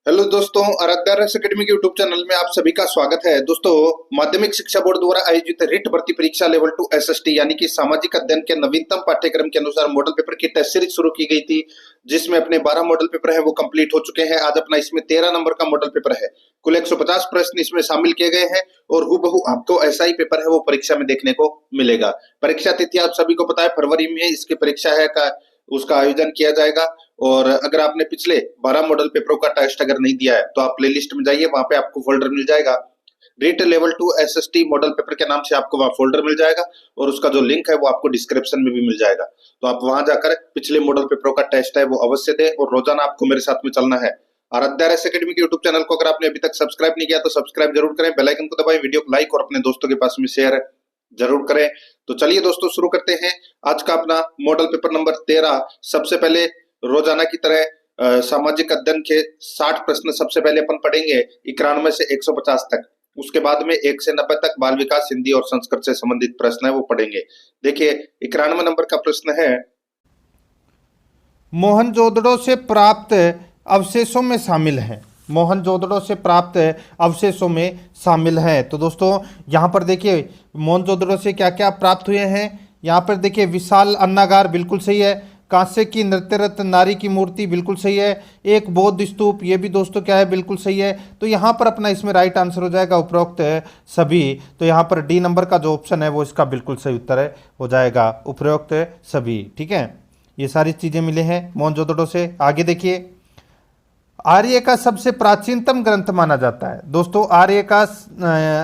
Hello दोस्तों, आराध्या रस academy के यूट्यूब चैनल में आप सभी का स्वागत है। दोस्तों, माध्यमिक शिक्षा बोर्ड द्वारा आयोजित रिट भर्ती परीक्षा लेवल 2 एसएसटी यानी कि सामाजिक अध्ययन के नवीनतम पाठ्यक्रम के अनुसार मॉडल पेपर की टेस्ट सीरीज शुरू की गई थी, जिसमें अपने 12 मॉडल पेपर है वो कंप्लीट हो चुके हैं। आज अपना इसमें 13 नंबर का मॉडल पेपर है। कुल 150 प्रश्न इसमें शामिल किए गए हैं और हूबहू आपको ऐसा ही पेपर है वो परीक्षा में देखने को मिलेगा। परीक्षा तिथि आप सभी को पता है, फरवरी में इसकी परीक्षा है उसका आयोजन किया जाएगा। और अगर आपने पिछले 12 मॉडल पेपरों का टेस्ट अगर नहीं दिया है तो आप प्लेलिस्ट में जाइए, वहां पे आपको फोल्डर मिल जाएगा। REET level 2 SST model paper के नाम से आपको वहां फोल्डर मिल जाएगा और उसका जो लिंक है वो आपको डिस्क्रिप्शन में भी मिल जाएगा। तो आप वहां जाकर पिछले मॉडल पेपरों का टेस्ट है वो अवश्य दें और रोजाना आपको मेरे साथ में चलना है। आराध्या रस अकेडमी के यूट्यूब चैनल को अगर आपने अभी तक सब्सक्राइब नहीं किया तो सब्सक्राइब जरूर करें, बेल आइकन को दबाएं, वीडियो को लाइक और अपने दोस्तों के पास में शेयर जरूर करें। तो चलिए दोस्तों, शुरू करते हैं आज का अपना मॉडल पेपर नंबर 13। सबसे पहले रोजाना की तरह सामाजिक अध्ययन के 60 प्रश्न सबसे पहले अपन पढ़ेंगे, 91 से 150 तक। उसके बाद में 1 से 90 तक बाल विकास, हिंदी और संस्कृत से संबंधित प्रश्न है वो पढ़ेंगे। देखिए, 91 नंबर का प्रश्न है, मोहनजोदड़ो से प्राप्त अवशेषों में शामिल हैं। मोहनजोदड़ो से प्राप्त अवशेषों में शामिल हैं। तो दोस्तों यहाँ पर देखिए मोहनजोदड़ो से क्या क्या प्राप्त हुए हैं। यहाँ पर देखिए विशाल अन्नागार बिल्कुल सही है, कांसे की नृत्यरत नारी की मूर्ति बिल्कुल सही है, एक बौद्ध स्तूप ये भी दोस्तों क्या है बिल्कुल सही है। तो यहाँ पर अपना इसमें राइट आंसर हो जाएगा उपरोक्त सभी। तो यहाँ पर डी नंबर का जो ऑप्शन है वो इसका बिल्कुल सही उत्तर है हो जाएगा उपरोक्त सभी। ठीक है, ये सारी चीज़ें मिले हैं मोहनजोदड़ो से। आगे देखिए, आर्य का सबसे प्राचीनतम ग्रंथ माना जाता है। दोस्तों आर्य का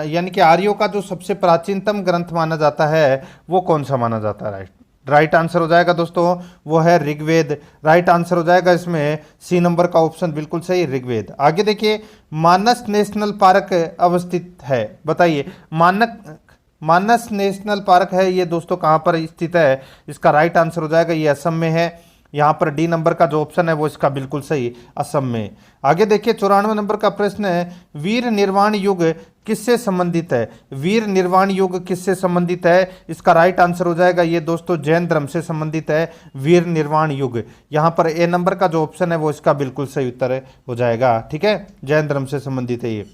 यानी कि आर्यों का जो सबसे प्राचीनतम ग्रंथ माना जाता है वो कौन सा माना जाता है? राइट आंसर हो जाएगा दोस्तों वो है ऋग्वेद। राइट आंसर हो जाएगा इसमें सी नंबर का ऑप्शन बिल्कुल सही, ऋग्वेद। आगे देखिए, मानस नेशनल पार्क अवस्थित है, बताइए मानस नेशनल पार्क है ये दोस्तों कहाँ पर स्थित है? इसका राइट आंसर हो जाएगा ये असम में है। यहाँ पर डी नंबर का जो ऑप्शन है वो इसका बिल्कुल सही, असम में। आगे देखिए 94 नंबर का प्रश्न है, वीर निर्वाण युग किससे संबंधित है? वीर निर्वाण युग किससे संबंधित है? इसका राइट आंसर हो जाएगा ये दोस्तों जैन धर्म से संबंधित है वीर निर्वाण युग। यहाँ पर ए नंबर का जो ऑप्शन है वो इसका बिल्कुल सही उत्तर हो जाएगा। ठीक है, जैन धर्म से संबंधित है ये।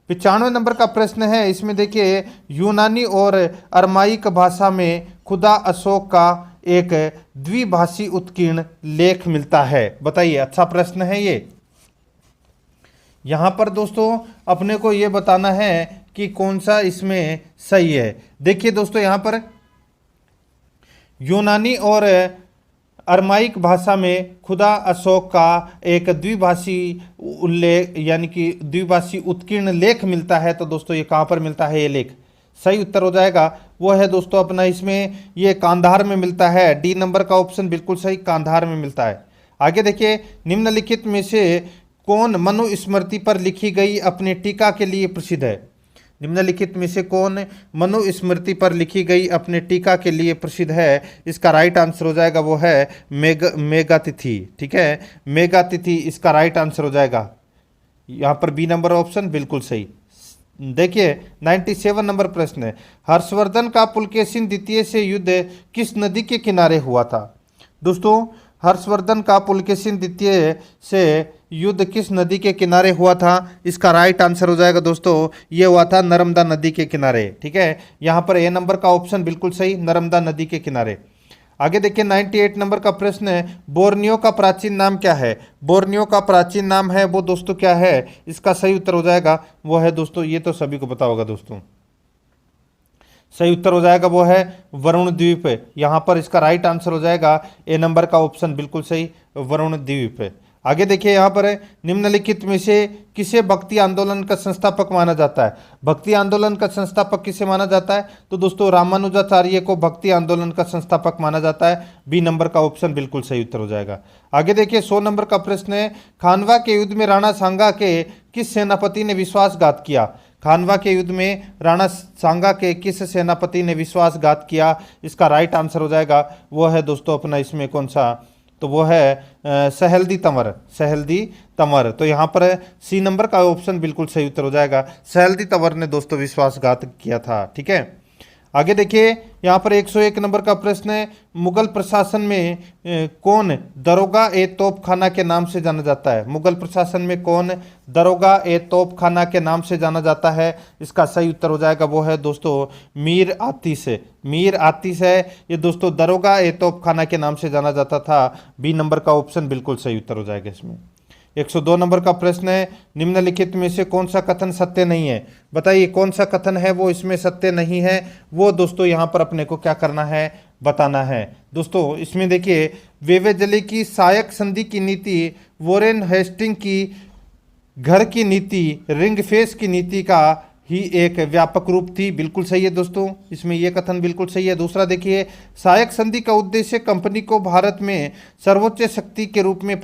95 नंबर का प्रश्न है, इसमें देखिए यूनानी और अरमाइक भाषा में खुदा अशोक का एक द्विभाषी उत्कीर्ण लेख मिलता है, बताइए। अच्छा प्रश्न है ये। यहां पर दोस्तों अपने को ये बताना है कि कौन सा इसमें सही है। देखिए दोस्तों यहाँ पर यूनानी और अरमाइक भाषा में खुदा अशोक का एक द्विभाषी उल्लेख यानी कि द्विभाषी उत्कीर्ण लेख मिलता है। तो दोस्तों ये कहाँ पर मिलता है? ये लेख सही उत्तर हो जाएगा वो है दोस्तों अपना इसमें ये कांधार में मिलता है। डी नंबर का ऑप्शन बिल्कुल सही, कांधार में मिलता है। आगे देखिए, निम्नलिखित में से कौन मनुस्मृति पर लिखी गई अपनी टीका के लिए प्रसिद्ध है? निम्नलिखित में से कौन मनुस्मृति पर लिखी गई अपने टीका के लिए प्रसिद्ध है? इसका राइट आंसर हो जाएगा वो है मेघातिथि। ठीक है, मेघातिथि इसका राइट आंसर हो जाएगा। यहाँ पर बी नंबर ऑप्शन बिल्कुल सही। देखिए 97 नंबर प्रश्न है, हर्षवर्धन का पुलकेशिन द्वितीय से युद्ध किस नदी के किनारे हुआ था? दोस्तों हर्षवर्धन का पुलकेशिन द्वितीय से युद्ध किस नदी के किनारे हुआ था? इसका राइट आंसर हो जाएगा दोस्तों ये हुआ था नर्मदा नदी के किनारे। ठीक है, यहाँ पर ए नंबर का ऑप्शन बिल्कुल सही, नर्मदा नदी के किनारे। आगे देखिए 98 नंबर का प्रश्न है, बोर्नियो का प्राचीन नाम क्या है? बोर्नियो का प्राचीन नाम है वो दोस्तों क्या है? इसका सही उत्तर हो जाएगा वो है दोस्तों, ये तो सभी को पता होगा दोस्तों, सही उत्तर हो जाएगा वो है वरुण द्वीप। यहाँ पर इसका राइट आंसर हो जाएगा ए नंबर का ऑप्शन बिल्कुल सही, वरुण द्वीप। आगे देखिए यहाँ पर निम्नलिखित में से किसे भक्ति आंदोलन का संस्थापक माना जाता है? भक्ति आंदोलन का संस्थापक किसे माना जाता है? तो दोस्तों रामानुजाचार्य को भक्ति आंदोलन का संस्थापक माना जाता है। बी नंबर का ऑप्शन बिल्कुल सही उत्तर हो जाएगा। आगे देखिए 100 नंबर का प्रश्न है, खानवा के युद्ध में राणा सांगा के किस सेनापति ने विश्वासघात किया? खानवा के युद्ध में राणा सांगा के किस सेनापति ने विश्वासघात किया? इसका राइट आंसर हो जाएगा वो है दोस्तों अपना इसमें कौन सा? तो वो है सहेल्दी तंवर, सहेल्दी तंवर। तो यहाँ पर सी नंबर का ऑप्शन बिल्कुल सही उत्तर हो जाएगा, सहेल्दी तंवर ने दोस्तों विश्वासघात किया था। ठीक है, आगे देखिए यहाँ पर 101 नंबर का प्रश्न है, मुगल प्रशासन में कौन दरोगा ए तोपखाना के नाम से जाना जाता है? मुगल प्रशासन में कौन दरोगा ए तोपखाना के नाम से जाना जाता है? इसका सही उत्तर हो जाएगा वो है दोस्तों मीर आतिश। मीर आतिश है ये दोस्तों, दरोगा ए तोपखाना के नाम से जाना जाता था। बी नंबर का ऑप्शन बिल्कुल सही उत्तर हो जाएगा इसमें। 102 नंबर का प्रश्न है, निम्नलिखित में से कौन सा कथन सत्य नहीं है? बताइए कौन सा कथन है वो इसमें सत्य नहीं है, वो दोस्तों यहाँ पर अपने को क्या करना है, बताना है। दोस्तों इसमें देखिए, वेवेजले की सहायक संधि की नीति, वॉरेन हेस्टिंग की घर की नीति, रिंग फेस की नीति का ही एक व्यापक रूप थी। बिल्कुल सही है दोस्तों, इसमें यह कथन बिल्कुल सही है। दूसरा देखिए, सहायक संधि का उद्देश्य कंपनी को भारत में सर्वोच्च शक्ति के रूप में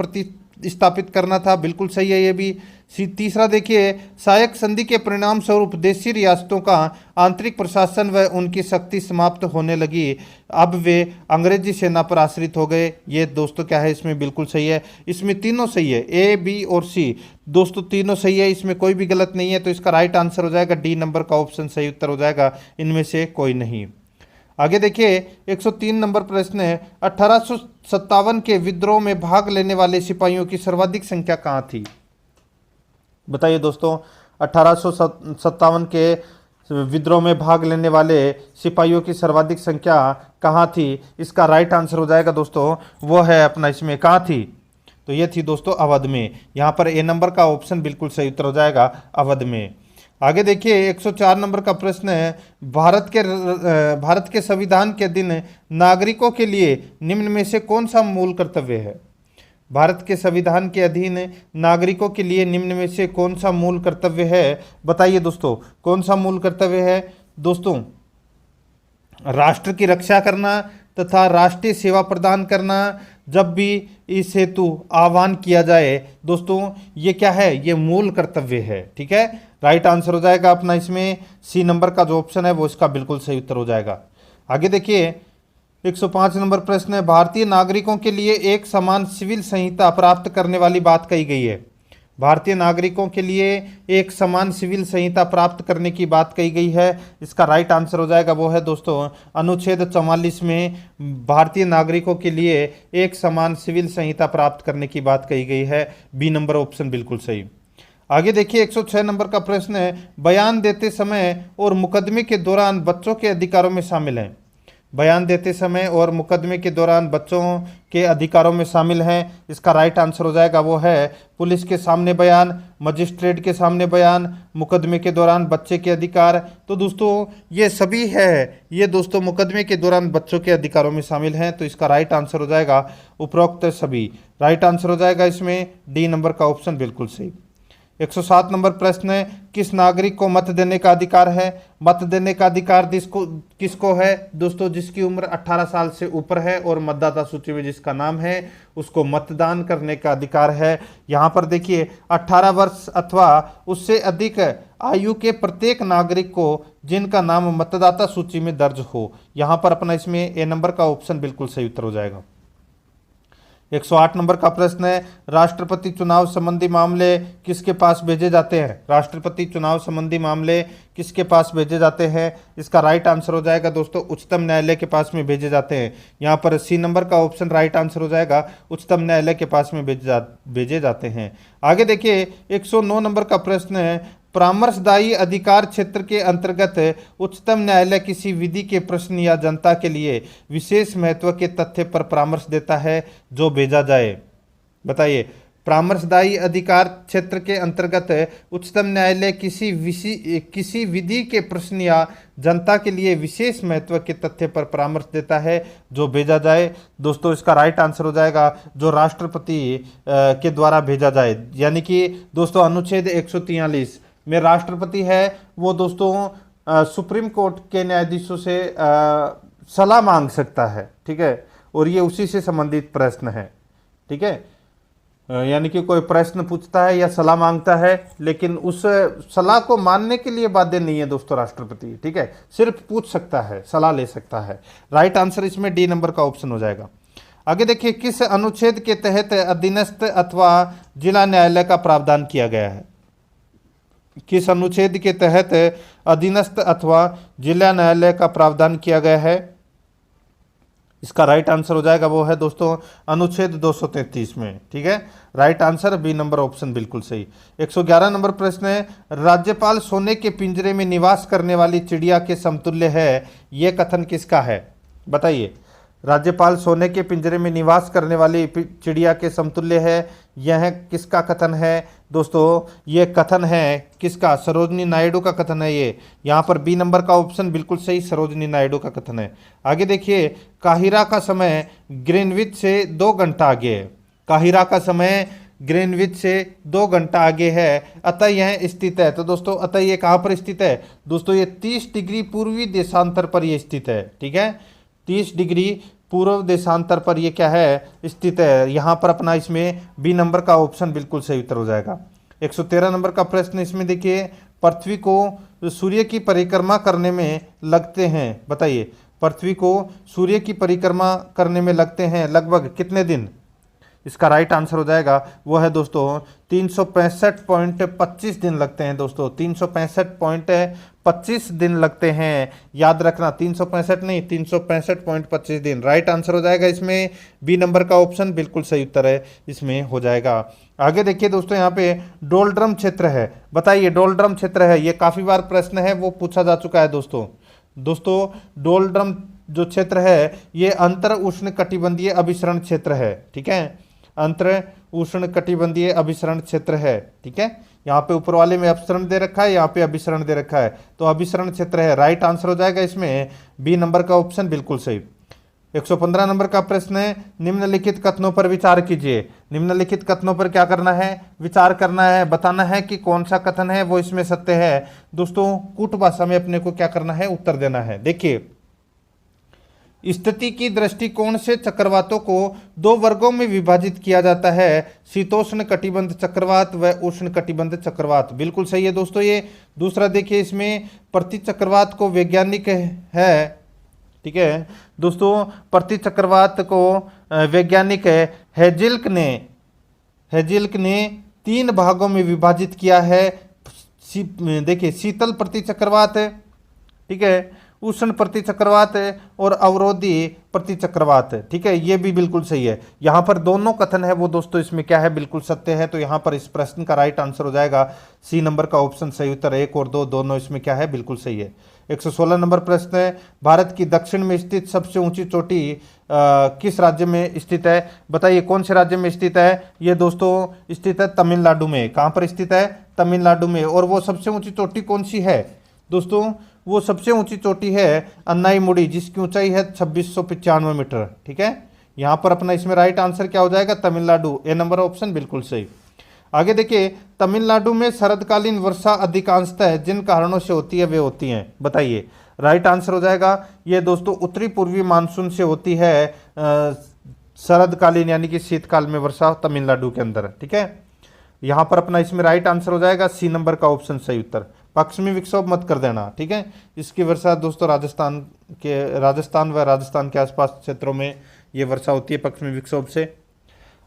स्थापित करना था। बिल्कुल सही है ये भी। तीसरा देखिए, सहायक संधि के परिणाम स्वरूप देशी रियासतों का आंतरिक प्रशासन व उनकी शक्ति समाप्त होने लगी, अब वे अंग्रेजी सेना पर आश्रित हो गए। ये दोस्तों क्या है, इसमें बिल्कुल सही है। इसमें तीनों सही है, ए बी और सी दोस्तों तीनों सही है, इसमें कोई भी गलत नहीं है। तो इसका राइट आंसर हो जाएगा डी नंबर का ऑप्शन सही उत्तर हो जाएगा, इनमें से कोई नहीं। आगे देखिए 103 नंबर प्रश्न है, 1857 के विद्रोह में भाग लेने वाले सिपाहियों की सर्वाधिक संख्या कहाँ थी? बताइए दोस्तों, 1857 के विद्रोह में भाग लेने वाले सिपाहियों की सर्वाधिक संख्या कहाँ थी? इसका राइट आंसर हो जाएगा दोस्तों, वो है अपना इसमें कहाँ थी? तो ये थी दोस्तों अवध में। यहाँ पर ए नंबर का ऑप्शन बिल्कुल सही उत्तर हो जाएगा, अवध में। आगे देखिए 104 नंबर का प्रश्न है, भारत के संविधान के अधीन नागरिकों के लिए निम्न में से कौन सा मूल कर्तव्य है? भारत के संविधान के अधीन नागरिकों के लिए निम्न में से कौन सा मूल कर्तव्य है? बताइए दोस्तों, कौन सा मूल कर्तव्य है? दोस्तों, राष्ट्र की रक्षा करना तथा राष्ट्रीय सेवा प्रदान करना जब भी इस हेतु आह्वान किया जाए। दोस्तों ये क्या है, ये मूल कर्तव्य है। ठीक है, राइट आंसर हो जाएगा अपना इसमें सी नंबर का जो ऑप्शन है वो इसका बिल्कुल सही उत्तर हो जाएगा। आगे देखिए 105 नंबर प्रश्न है, भारतीय नागरिकों के लिए एक समान सिविल संहिता प्राप्त करने वाली बात कही गई है। भारतीय नागरिकों के लिए एक समान सिविल संहिता प्राप्त करने की बात कही गई है। इसका राइट आंसर हो जाएगा वो है दोस्तों अनुच्छेद 44 में भारतीय नागरिकों के लिए एक समान सिविल संहिता प्राप्त करने की बात कही गई है। बी नंबर ऑप्शन बिल्कुल सही। आगे देखिए 106 नंबर का प्रश्न है, बयान देते समय और मुकदमे के दौरान बच्चों के अधिकारों में शामिल हैं। बयान देते समय और मुकदमे के दौरान बच्चों के अधिकारों में शामिल हैं। इसका राइट आंसर हो जाएगा वो है पुलिस के सामने बयान, मजिस्ट्रेट के सामने बयान, मुकदमे के दौरान बच्चे के अधिकार। तो दोस्तों ये सभी है, ये दोस्तों मुकदमे के दौरान बच्चों के अधिकारों में शामिल हैं। तो इसका राइट आंसर हो जाएगा उपरोक्त सभी। राइट आंसर हो जाएगा इसमें डी नंबर का ऑप्शन बिल्कुल सही। 107 नंबर प्रश्न है, किस नागरिक को मत देने का अधिकार है? मत देने का अधिकार किसको है? दोस्तों जिसकी उम्र 18 साल से ऊपर है और मतदाता सूची में जिसका नाम है उसको मतदान करने का अधिकार है। यहाँ पर देखिए 18 वर्ष अथवा उससे अधिक आयु के प्रत्येक नागरिक को जिनका नाम मतदाता सूची में दर्ज हो। यहाँ पर अपना इसमें ए नंबर का ऑप्शन बिल्कुल सही उत्तर हो जाएगा। 108 नंबर का प्रश्न है, राष्ट्रपति चुनाव संबंधी मामले किसके पास भेजे जाते हैं? राष्ट्रपति चुनाव संबंधी मामले किसके पास भेजे जाते हैं? इसका राइट आंसर हो जाएगा दोस्तों उच्चतम न्यायालय के पास में भेजे जाते हैं। यहाँ पर सी नंबर का ऑप्शन राइट आंसर हो जाएगा, उच्चतम न्यायालय के पास में भेजे जाते हैं। आगे देखिए 109 नंबर का प्रश्न है, परामर्शदायी अधिकार क्षेत्र के अंतर्गत उच्चतम न्यायालय किसी विधि के प्रश्न या जनता के लिए विशेष महत्व के तथ्य पर परामर्श देता है जो भेजा जाए। बताइए, परामर्शदायी अधिकार क्षेत्र के अंतर्गत उच्चतम न्यायालय किसी विधि के प्रश्न या जनता के लिए विशेष महत्व के तथ्य पर परामर्श देता है जो भेजा जाए। दोस्तों इसका राइट आंसर हो जाएगा जो राष्ट्रपति के द्वारा भेजा जाए। यानी कि दोस्तों अनुच्छेद 143 में राष्ट्रपति है वो दोस्तों सुप्रीम कोर्ट के न्यायाधीशों से सलाह मांग सकता है। ठीक है, और ये उसी से संबंधित प्रश्न है। ठीक है, यानी कि कोई प्रश्न पूछता है या सलाह मांगता है, लेकिन उस सलाह को मानने के लिए बाध्य नहीं है दोस्तों राष्ट्रपति। ठीक है, सिर्फ पूछ सकता है, सलाह ले सकता है। राइट आंसर इसमें डी नंबर का ऑप्शन हो जाएगा। आगे देखिए, किस अनुच्छेद के तहत अधीनस्थ अथवा जिला न्यायालय का प्रावधान किया गया है? किस अनुच्छेद के तहत अधीनस्थ अथवा जिला न्यायालय का प्रावधान किया गया है? इसका राइट आंसर हो जाएगा वो है दोस्तों अनुच्छेद 233 में। ठीक है, right answer B number option बिल्कुल सही। 111 नंबर प्रश्न है, राज्यपाल सोने के पिंजरे में निवास करने वाली चिड़िया के समतुल्य है, यह कथन किसका है? बताइए। राज्यपाल सोने के पिंजरे में निवास करने वाली चिड़िया के समतुल्य है, यह किसका कथन है दोस्तों? ये कथन है किसका? सरोजिनी नायडू का कथन है ये। यहाँ पर बी नंबर का ऑप्शन बिल्कुल सही, सरोजिनी नायडू का कथन है। आगे देखिए, काहिरा का समय ग्रीनविच से 2 घंटा आगे है। काहिरा का समय ग्रीनविच से 2 घंटा आगे है, अतः यह स्थित है। तो दोस्तों अतः ये कहाँ पर स्थित है दोस्तों? ये 30 डिग्री पूर्वी देशांतर पर ये स्थित है। ठीक है, 30 डिग्री पूर्व देशांतर पर ये क्या है? स्थित है। यहाँ पर अपना इसमें बी नंबर का ऑप्शन बिल्कुल सही उत्तर हो जाएगा। 113 नंबर का प्रश्न इसमें देखिए, पृथ्वी को सूर्य की परिक्रमा करने में लगते हैं, बताइए। पृथ्वी को सूर्य की परिक्रमा करने में लगते हैं लगभग कितने दिन? इसका राइट आंसर हो जाएगा वो है दोस्तों 365.25 दिन लगते हैं दोस्तों, 365.25 दिन लगते हैं। याद रखना 365 नहीं, 365.25 दिन। राइट आंसर हो जाएगा इसमें बी नंबर का ऑप्शन बिल्कुल सही उत्तर है, इसमें हो जाएगा। आगे देखिए दोस्तों, यहाँ पे डोलड्रम क्षेत्र है, बताइए। डोलड्रम क्षेत्र है, ये काफ़ी बार प्रश्न है वो पूछा जा चुका है दोस्तों। डोलड्रम जो क्षेत्र है ये अंतर उष्ण कटिबंधीय अभिसरण क्षेत्र है। ठीक है, अंतर उष्ण कटिबंधीय अभिसरण क्षेत्र है। ठीक है, यहाँ पे ऊपर वाले में अपसरण दे रखा है, यहाँ पे अभिसरण दे रखा है, तो अभिसरण क्षेत्र है। राइट आंसर हो जाएगा इसमें बी नंबर का ऑप्शन बिल्कुल सही। 115 नंबर का प्रश्न है, निम्नलिखित कथनों पर विचार कीजिए। निम्नलिखित कथनों पर क्या करना है? विचार करना है, बताना है कि कौन सा कथन है वो इसमें सत्य है। दोस्तों कूट भाषा में अपने को क्या करना है? उत्तर देना है। देखिए, स्थिति की दृष्टिकोण से चक्रवातों को 2 वर्गों में विभाजित किया जाता है, शीतोष्ण कटिबंध चक्रवात व उष्ण कटिबंध चक्रवात। बिल्कुल सही है दोस्तों ये। दूसरा देखिए, इसमें प्रति चक्रवात को वैज्ञानिक है। ठीक है दोस्तों, प्रति चक्रवात को वैज्ञानिक हेजिल्क ने 3 भागों में विभाजित किया है। देखिए, शीतल प्रति चक्रवात, ठीक है, उष्ण प्रति चक्रवात और अवरोधी प्रति चक्रवात। ठीक है, ये भी बिल्कुल सही है। यहाँ पर दोनों कथन है वो दोस्तों इसमें क्या है? बिल्कुल सत्य है। तो यहाँ पर इस प्रश्न का राइट आंसर हो जाएगा सी नंबर का ऑप्शन सही उत्तर। 1 और 2 दोनों इसमें क्या है? बिल्कुल सही है। 116 नंबर प्रश्न है, भारत की दक्षिण में स्थित सबसे ऊंची चोटी किस राज्य में स्थित है? बताइए कौन से राज्य में स्थित है? ये दोस्तों स्थित है तमिलनाडु में। कहाँ पर स्थित है? तमिलनाडु में। और वो सबसे ऊंची चोटी कौन सी है दोस्तों? वो सबसे ऊंची चोटी है अन्नाईमुड़ी, जिसकी ऊंचाई है 2695 मीटर। ठीक है, यहाँ पर अपना इसमें राइट आंसर क्या हो जाएगा? तमिलनाडु। ए नंबर ऑप्शन बिल्कुल सही। आगे देखिए, तमिलनाडु में शरदकालीन वर्षा अधिकांशतः जिन कारणों से होती है वे होती हैं, बताइए। राइट आंसर हो जाएगा ये दोस्तों उत्तरी पूर्वी मानसून से होती है शरदकालीन यानी कि शीतकाल में वर्षा तमिलनाडु के अंदर। ठीक है, यहाँ पर अपना इसमें राइट आंसर हो जाएगा सी नंबर का ऑप्शन सही उत्तर। पश्चिमी विक्षोभ मत कर देना। ठीक है, इसकी वर्षा दोस्तों राजस्थान व राजस्थान के आसपास क्षेत्रों में ये वर्षा होती है पश्चिमी विक्षोभ से।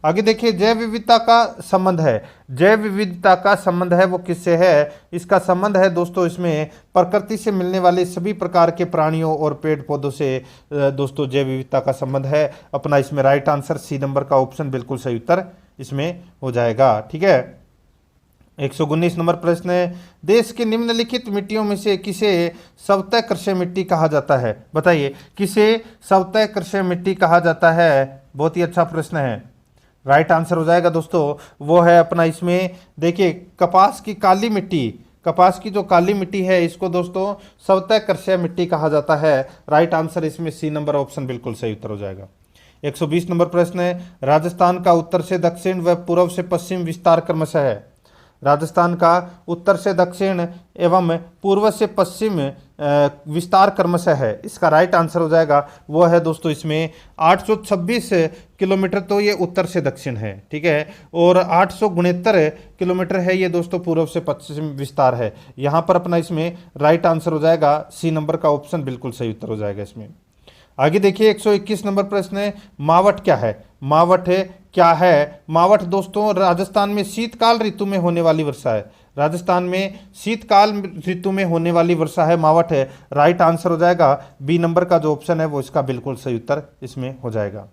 आगे देखिए, जैव विविधता का संबंध है। जैव विविधता का संबंध है वो किससे है? इसका संबंध है दोस्तों इसमें प्रकृति से मिलने वाले सभी प्रकार के प्राणियों और पेड़ पौधों से दोस्तों जैव विविधता का संबंध है। अपना इसमें राइट आंसर सी नंबर का ऑप्शन बिल्कुल सही उत्तर इसमें हो जाएगा। ठीक है, 119 नंबर प्रश्न है, देश के निम्नलिखित मिट्टियों में से किसे सवतः कृषि मिट्टी कहा जाता है? बताइए, किसे सवतः कृषि मिट्टी कहा जाता है? बहुत ही अच्छा प्रश्न है। राइट आंसर हो जाएगा दोस्तों वो है अपना इसमें देखिए कपास की काली मिट्टी। कपास की जो काली मिट्टी है इसको दोस्तों सवतः कृषि मिट्टी कहा जाता है। राइट आंसर इसमें सी नंबर ऑप्शन बिल्कुल सही उत्तर हो जाएगा। 120 नंबर प्रश्न है, राजस्थान का उत्तर से दक्षिण व पूर्व से पश्चिम विस्तार क्रमशः है। राजस्थान का उत्तर से दक्षिण एवं पूर्व से पश्चिम विस्तार क्रमशः है। इसका राइट आंसर हो जाएगा वो है दोस्तों इसमें 826 किलोमीटर तो ये उत्तर से दक्षिण है। ठीक है, और 869 किलोमीटर है ये दोस्तों पूर्व से पश्चिम विस्तार है। यहाँ पर अपना इसमें राइट आंसर हो जाएगा सी नंबर का ऑप्शन बिल्कुल सही उत्तर हो जाएगा इसमें। आगे देखिए 121 नंबर प्रश्न है, मावठ क्या है? मावठ क्या है? मावठ दोस्तों राजस्थान में शीतकाल ऋतु में होने वाली वर्षा है। राजस्थान में शीतकाल ऋतु में होने वाली वर्षा है मावठ है। राइट आंसर हो जाएगा बी नंबर का जो ऑप्शन है वो इसका बिल्कुल सही उत्तर इसमें हो जाएगा।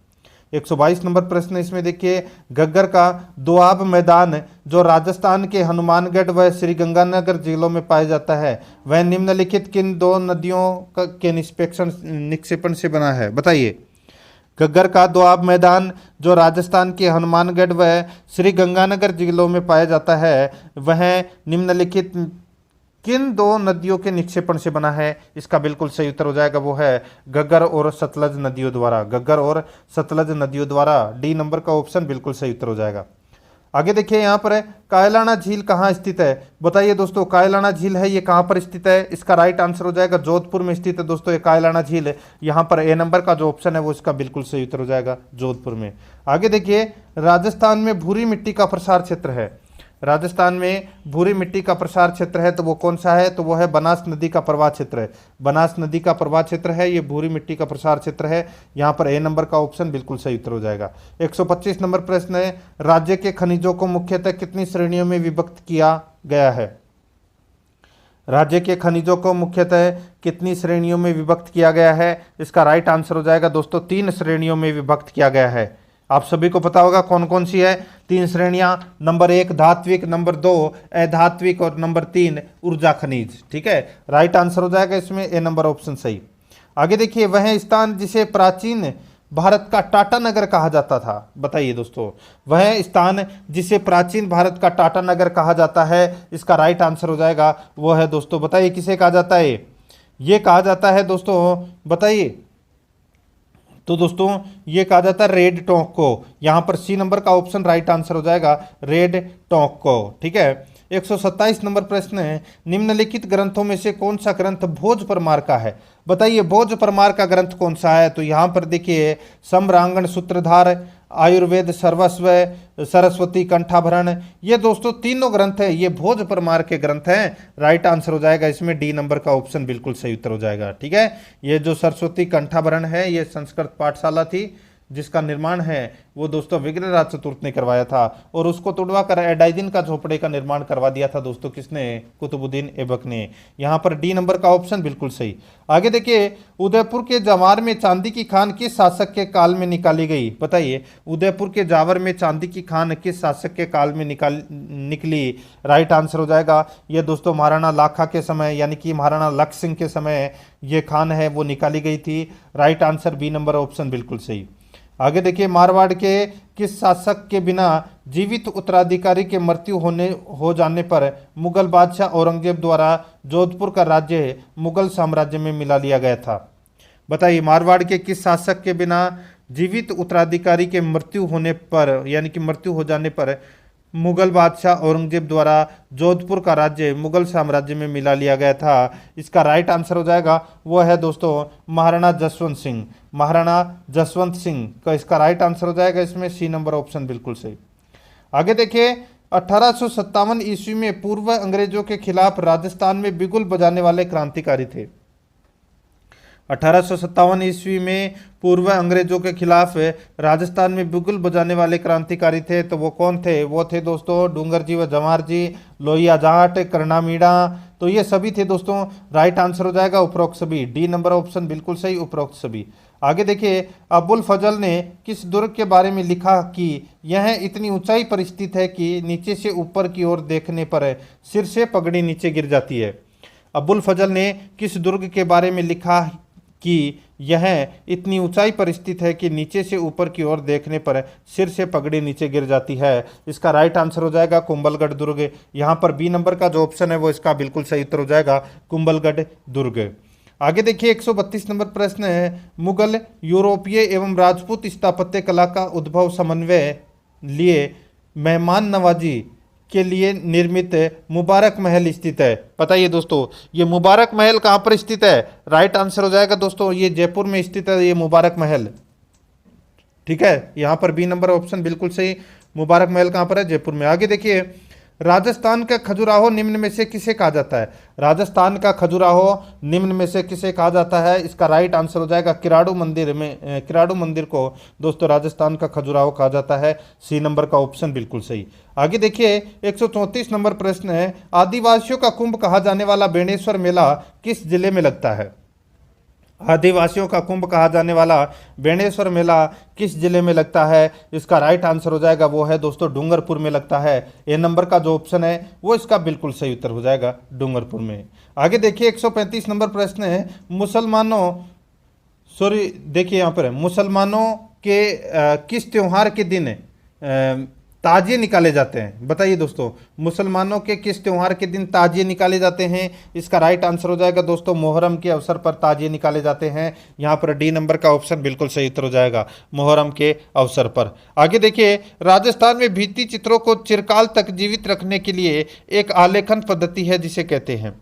122 नंबर प्रश्न इसमें देखिए, घग्गर का दोआब मैदान जो राजस्थान के हनुमानगढ़ व श्रीगंगानगर जिलों में पाया जाता है वह निम्नलिखित किन दो नदियों के निक्षेपण से बना है? बताइए। घग्गर का दोआब मैदान जो राजस्थान के हनुमानगढ़ व श्रीगंगानगर जिलों में पाया जाता है वह निम्नलिखित किन दो नदियों के निक्षेपण से बना है? इसका बिल्कुल सही उत्तर हो जाएगा वो है घग्गर और सतलज नदियों द्वारा। घग्गर और सतलज नदियों द्वारा, डी नंबर का ऑप्शन बिल्कुल सही उत्तर हो जाएगा। आगे देखिए यहाँ पर कायलाना झील कहाँ स्थित है? बताइए दोस्तों, कायलाना झील है ये कहाँ पर स्थित है? इसका राइट आंसर हो जाएगा जोधपुर में स्थित है दोस्तों ये कायलाना झील। यहाँ पर ए नंबर का जो ऑप्शन है वो इसका बिल्कुल सही उत्तर हो जाएगा जोधपुर में। आगे देखिए, राजस्थान में भूरी मिट्टी का प्रसार क्षेत्र है। राजस्थान में भूरी मिट्टी का प्रसार क्षेत्र है तो वो कौन सा है? तो वो है बनास नदी का प्रवाह क्षेत्र है। बनास नदी का प्रवाह क्षेत्र है ये भूरी मिट्टी का प्रसार क्षेत्र है। यहाँ पर ए नंबर का ऑप्शन बिल्कुल सही उत्तर हो जाएगा। 125 नंबर प्रश्न है, राज्य के खनिजों को मुख्यतः कितनी श्रेणियों में विभक्त किया गया है? राज्य के खनिजों को मुख्यतः कितनी श्रेणियों में विभक्त किया गया है? इसका राइट आंसर हो जाएगा दोस्तों 3 श्रेणियों में विभक्त किया गया है। आप सभी को पता होगा कौन कौन सी है 3 श्रेणियां। नंबर 1 धात्विक, नंबर 2 अधात्विक और नंबर 3 ऊर्जा खनिज। ठीक है, राइट आंसर हो जाएगा इसमें ए नंबर ऑप्शन सही। आगे देखिए, वह स्थान जिसे प्राचीन भारत का टाटा नगर कहा जाता था। बताइए दोस्तों, वह स्थान जिसे प्राचीन भारत का टाटा नगर कहा जाता है, इसका राइट आंसर हो जाएगा वो है दोस्तों, बताइए किसे कहा जाता है? ये कहा जाता है दोस्तों, बताइए। तो दोस्तों ये कहा जाता है रेड टोंक को। यहाँ पर सी नंबर का ऑप्शन राइट आंसर हो जाएगा रेड टोंक को। ठीक है, 127 नंबर प्रश्न है, निम्नलिखित ग्रंथों में से कौन सा ग्रंथ भोज परमार का है? बताइए भोज परमार का ग्रंथ कौन सा है? तो यहाँ पर देखिए, सम्रांगण सूत्रधार, आयुर्वेद सर्वस्व, सरस्वती कंठाभरण, ये दोस्तों तीनों ग्रंथ है ये भोज परमार के ग्रंथ हैं। राइट आंसर हो जाएगा इसमें डी नंबर का ऑप्शन बिल्कुल सही उत्तर हो जाएगा। ठीक है, ये जो सरस्वती कंठाभरण है ये संस्कृत पाठशाला थी जिसका निर्माण है वो दोस्तों विग्रहराज चतुर्थ ने करवाया था और उसको तोड़वा कर एडाइजिन का झोपड़े का निर्माण करवा दिया था दोस्तों, किसने? कुतुबुद्दीन ऐबक ने। यहाँ पर डी नंबर का ऑप्शन बिल्कुल सही। आगे देखिए, उदयपुर के जावर में चांदी की खान किस शासक के काल में निकाली गई? बताइए, उदयपुर के जावर में चांदी की खान किस शासक के काल में निकली? राइट आंसर हो जाएगा ये दोस्तों महाराणा लाखा के समय, यानी कि महाराणा लक्ष्य सिंह के समय ये खान है वो निकाली गई थी। Right answer B number option बिल्कुल सही। आगे देखिए, मारवाड़ के किस शासक के बिना जीवित उत्तराधिकारी के मृत्यु हो जाने पर मुगल बादशाह औरंगजेब द्वारा जोधपुर का राज्य मुगल साम्राज्य में मिला लिया गया था? बताइए, मारवाड़ के किस शासक के बिना जीवित उत्तराधिकारी के मृत्यु होने पर, यानी कि मृत्यु हो जाने पर मुगल बादशाह औरंगजेब द्वारा जोधपुर का राज्य मुगल साम्राज्य में मिला लिया गया था? इसका राइट आंसर हो जाएगा वो है दोस्तों महाराणा जसवंत सिंह। महाराणा जसवंत सिंह का इसका राइट आंसर हो जाएगा इसमें सी नंबर ऑप्शन बिल्कुल सही। आगे देखिए, 1857 ईस्वी में पूर्व अंग्रेजों के खिलाफ राजस्थान में बिगुल बजाने वाले क्रांतिकारी थे। 1857 ईस्वी में पूर्व अंग्रेजों के खिलाफ राजस्थान में बिगुल बजाने वाले क्रांतिकारी थे, तो वो कौन थे? वो थे दोस्तों डूंगर जी व जवाहर जी, लोहिया जाट, करना मीणा, तो ये सभी थे दोस्तों। राइट आंसर हो जाएगा उपरोक्त सभी, डी नंबर ऑप्शन बिल्कुल सही, उपरोक्त सभी। आगे देखिए, अबुल फजल ने किस दुर्ग के बारे में लिखा कि यह इतनी ऊंचाई पर स्थित है कि नीचे से ऊपर की ओर देखने पर सिर से पगड़ी नीचे गिर जाती है? अबुल फजल ने किस दुर्ग के बारे में लिखा कि यह इतनी ऊंचाई पर स्थित है कि नीचे से ऊपर की ओर देखने पर सिर से पगड़ी नीचे गिर जाती है? इसका राइट आंसर हो जाएगा कुंभलगढ़ दुर्ग। यहाँ पर बी नंबर का जो ऑप्शन है वो इसका बिल्कुल सही उत्तर हो जाएगा कुंभलगढ़ दुर्ग। आगे देखिए, 132 नंबर प्रश्न है, मुगल, यूरोपीय एवं राजपूत स्थापत्य कला का उद्भव समन्वय लिए मेहमान नवाजी के लिए निर्मित मुबारक महल स्थित है? बताइए दोस्तों, ये मुबारक महल कहाँ पर स्थित है? राइट आंसर हो जाएगा दोस्तों ये जयपुर में स्थित है ये मुबारक महल। ठीक है, यहाँ पर बी नंबर ऑप्शन बिल्कुल सही, मुबारक महल कहाँ पर है? जयपुर में। आगे देखिए, राजस्थान का खजुराहो निम्न में से किसे कहा जाता है? राजस्थान का खजुराहो निम्न में से किसे कहा जाता है? इसका राइट आंसर हो जाएगा किराड़ू मंदिर में, किराड़ू मंदिर को दोस्तों राजस्थान का खजुराहो कहा जाता है। सी नंबर का ऑप्शन बिल्कुल सही। आगे देखिए 134 नंबर प्रश्न है, आदिवासियों का कुंभ कहा जाने वाला बेणेश्वर मेला किस जिले में लगता है? आदिवासियों का कुंभ कहा जाने वाला बेणेश्वर मेला किस जिले में लगता है? इसका राइट आंसर हो जाएगा वो है दोस्तों डूंगरपुर में लगता है। ए नंबर का जो ऑप्शन है वो इसका बिल्कुल सही उत्तर हो जाएगा डूंगरपुर में। आगे देखिए 135 नंबर प्रश्न है, देखिए यहाँ पर मुसलमानों के किस त्योहार के दिन ताजिए निकाले जाते हैं? बताइए दोस्तों, मुसलमानों के किस त्योहार के दिन ताजिए निकाले जाते हैं? इसका राइट आंसर हो जाएगा दोस्तों मोहर्रम के अवसर पर ताजिए निकाले जाते हैं। यहाँ पर डी नंबर का ऑप्शन बिल्कुल सही उत्तर हो जाएगा मोहर्रम के अवसर पर। आगे देखिए राजस्थान में भित्ति चित्रों को चिरकाल तक जीवित रखने के लिए एक आलेखन पद्धति है जिसे कहते हैं।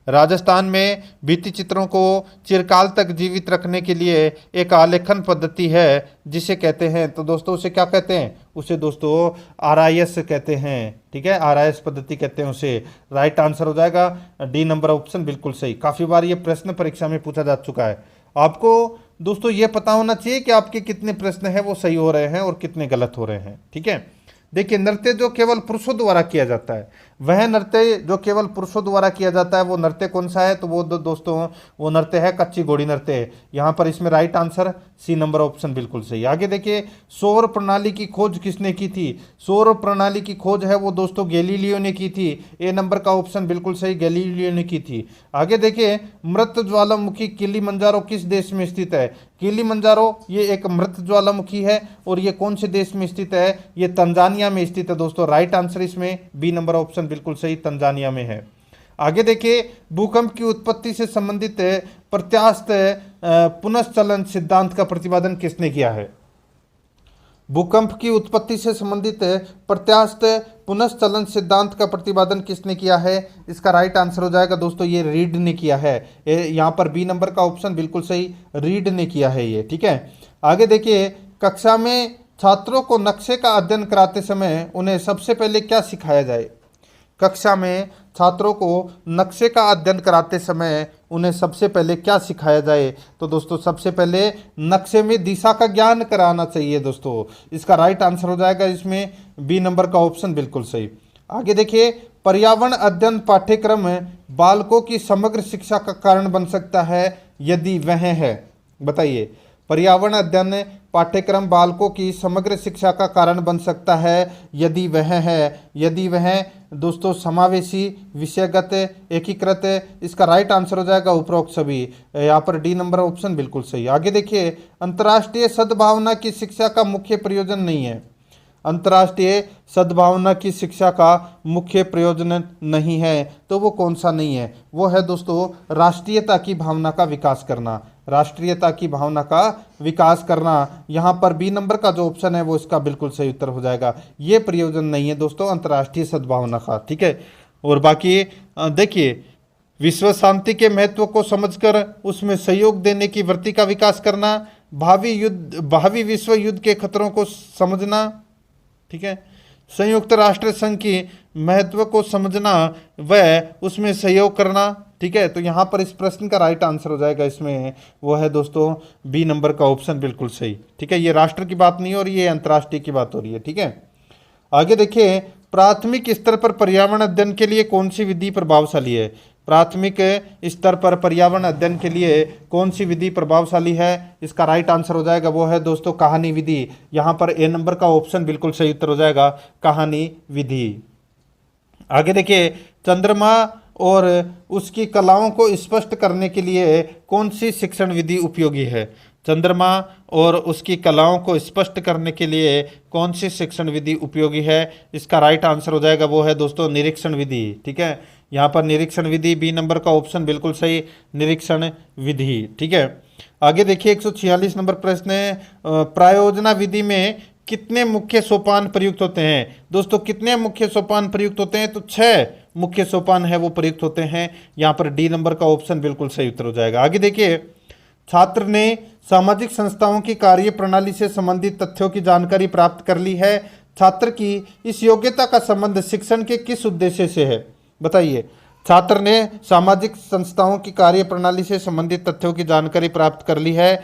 राजस्थान में भित्ति चित्रों को चिरकाल तक जीवित रखने के लिए एक आलेखन पद्धति है जिसे कहते हैं, तो दोस्तों उसे क्या कहते हैं? उसे दोस्तों आरआईएस कहते हैं। ठीक है, आरआईएस पद्धति कहते हैं उसे। राइट आंसर हो जाएगा डी नंबर ऑप्शन बिल्कुल सही। काफ़ी बार ये प्रश्न परीक्षा में पूछा जा चुका है। आपको दोस्तों ये पता होना चाहिए कि आपके कितने प्रश्न हैं वो सही हो रहे हैं और कितने गलत हो रहे हैं। ठीक है, देखिए नृत्य जो केवल पुरुषों द्वारा किया जाता है, वह नृत्य जो केवल पुरुषों द्वारा किया जाता है वो नृत्य कौन सा है? तो वो दोस्तों वो नृत्य है कच्ची घोड़ी नृत्य। यहाँ पर इसमें right answer C number option बिल्कुल सही। आगे देखिए सौर प्रणाली की खोज किसने की थी? सौर प्रणाली की खोज है वो दोस्तों गैलीलियो ने की थी। ए नंबर का ऑप्शन बिल्कुल सही, गैलीलियो ने की थी। आगे देखिए मृत ज्वालामुखी किलिमंजारो किस देश में स्थित है? किलिमंजारो ये एक मृत ज्वालामुखी है और ये कौन से देश में स्थित है? ये तंजानिया में स्थित है दोस्तों। राइट आंसर इसमें बी नंबर ऑप्शन बिल्कुल सही, तंजानिया में है। आगे देखिए भूकंप की उत्पत्ति से संबंधित प्रत्यास्थ पुनश्चलन सिद्धांत का प्रतिपादन किसने किया है? भूकंप की उत्पत्ति से संबंधित प्रत्यास्थ पुनश्चलन सिद्धांत का प्रतिपादन किसने किया है? इसका राइट आंसर हो जाएगा दोस्तों ये रीड ने किया है। यहाँ पर बी नंबर का ऑप्शन बिल्कुल सही, रीड ने किया है ये। ठीक है, आगे देखिए कक्षा में छात्रों को नक्शे का अध्ययन कराते समय उन्हें सबसे पहले क्या सिखाया जाए? कक्षा में छात्रों को नक्शे का अध्ययन कराते समय उन्हें सबसे पहले क्या सिखाया जाए? तो दोस्तों सबसे पहले नक्शे में दिशा का ज्ञान कराना चाहिए दोस्तों। इसका राइट आंसर हो जाएगा इसमें बी नंबर का ऑप्शन बिल्कुल सही। आगे देखिए पर्यावरण अध्ययन पाठ्यक्रम बालकों की समग्र शिक्षा का कारण बन सकता है यदि वह है? बताइए, पर्यावरण अध्ययन पाठ्यक्रम बालकों की समग्र शिक्षा का कारण बन सकता है यदि वह है, यदि वह दोस्तों समावेशी, विषयगत, एकीकृत। इसका राइट आंसर हो जाएगा उपरोक्त सभी। यहाँ पर डी नंबर ऑप्शन बिल्कुल सही। आगे देखिए अंतर्राष्ट्रीय सद्भावना की शिक्षा का मुख्य प्रयोजन नहीं है। अंतर्राष्ट्रीय सद्भावना की शिक्षा का मुख्य प्रयोजन नहीं है, तो वो कौन सा नहीं है? वो है दोस्तों राष्ट्रीयता की भावना का विकास करना। राष्ट्रीयता की भावना का विकास करना, यहाँ पर बी नंबर का जो ऑप्शन है वो इसका बिल्कुल सही उत्तर हो जाएगा। ये प्रयोजन नहीं है दोस्तों अंतर्राष्ट्रीय सद्भावना का। ठीक है, और बाकी देखिए विश्व शांति के महत्व को समझकर उसमें सहयोग देने की वृत्ति का विकास करना, भावी विश्व युद्ध के खतरों को समझना। ठीक है, संयुक्त राष्ट्र संघ की महत्व को समझना व उसमें सहयोग करना। ठीक है, तो यहाँ पर इस प्रश्न का राइट आंसर हो जाएगा इसमें वो है दोस्तों बी नंबर का ऑप्शन बिल्कुल सही। ठीक है, ये राष्ट्र की बात नहीं हो रही है, अंतर्राष्ट्रीय की बात हो रही है। ठीक है, आगे देखिए प्राथमिक स्तर पर पर्यावरण अध्ययन के लिए कौन सी विधि प्रभावशाली है? प्राथमिक स्तर पर पर्यावरण अध्ययन के लिए कौन सी विधि प्रभावशाली है? इसका राइट आंसर हो जाएगा वो है दोस्तों कहानी विधि। यहाँ पर ए नंबर का ऑप्शन बिल्कुल सही उत्तर हो जाएगा कहानी विधि। आगे देखिए चंद्रमा और उसकी कलाओं को स्पष्ट करने के लिए कौन सी शिक्षण विधि उपयोगी है? चंद्रमा और उसकी कलाओं को स्पष्ट करने के लिए कौन सी शिक्षण विधि उपयोगी है? इसका राइट आंसर हो जाएगा वो है दोस्तों निरीक्षण विधि। ठीक है, यहाँ पर निरीक्षण विधि बी नंबर का ऑप्शन बिल्कुल सही, निरीक्षण विधि। ठीक है, आगे देखिए 146 नंबर प्रश्न है प्रायोजना विधि में कितने मुख्य सोपान प्रयुक्त होते हैं? दोस्तों कितने मुख्य सोपान प्रयुक्त होते हैं? तो 6 मुख्य सोपान है वो प्रयुक्त होते हैं। यहाँ पर डी नंबर का ऑप्शन बिल्कुल सही उत्तर हो जाएगा। आगे देखिए छात्र ने सामाजिक संस्थाओं की कार्य प्रणाली से संबंधित तथ्यों की जानकारी प्राप्त कर ली है। छात्र की इस योग्यता का संबंध शिक्षण के किस उद्देश्य से है? बताइए। छात्र ने सामाजिक संस्थाओं की कार्य प्रणाली से संबंधित तथ्यों की जानकारी प्राप्त कर ली है।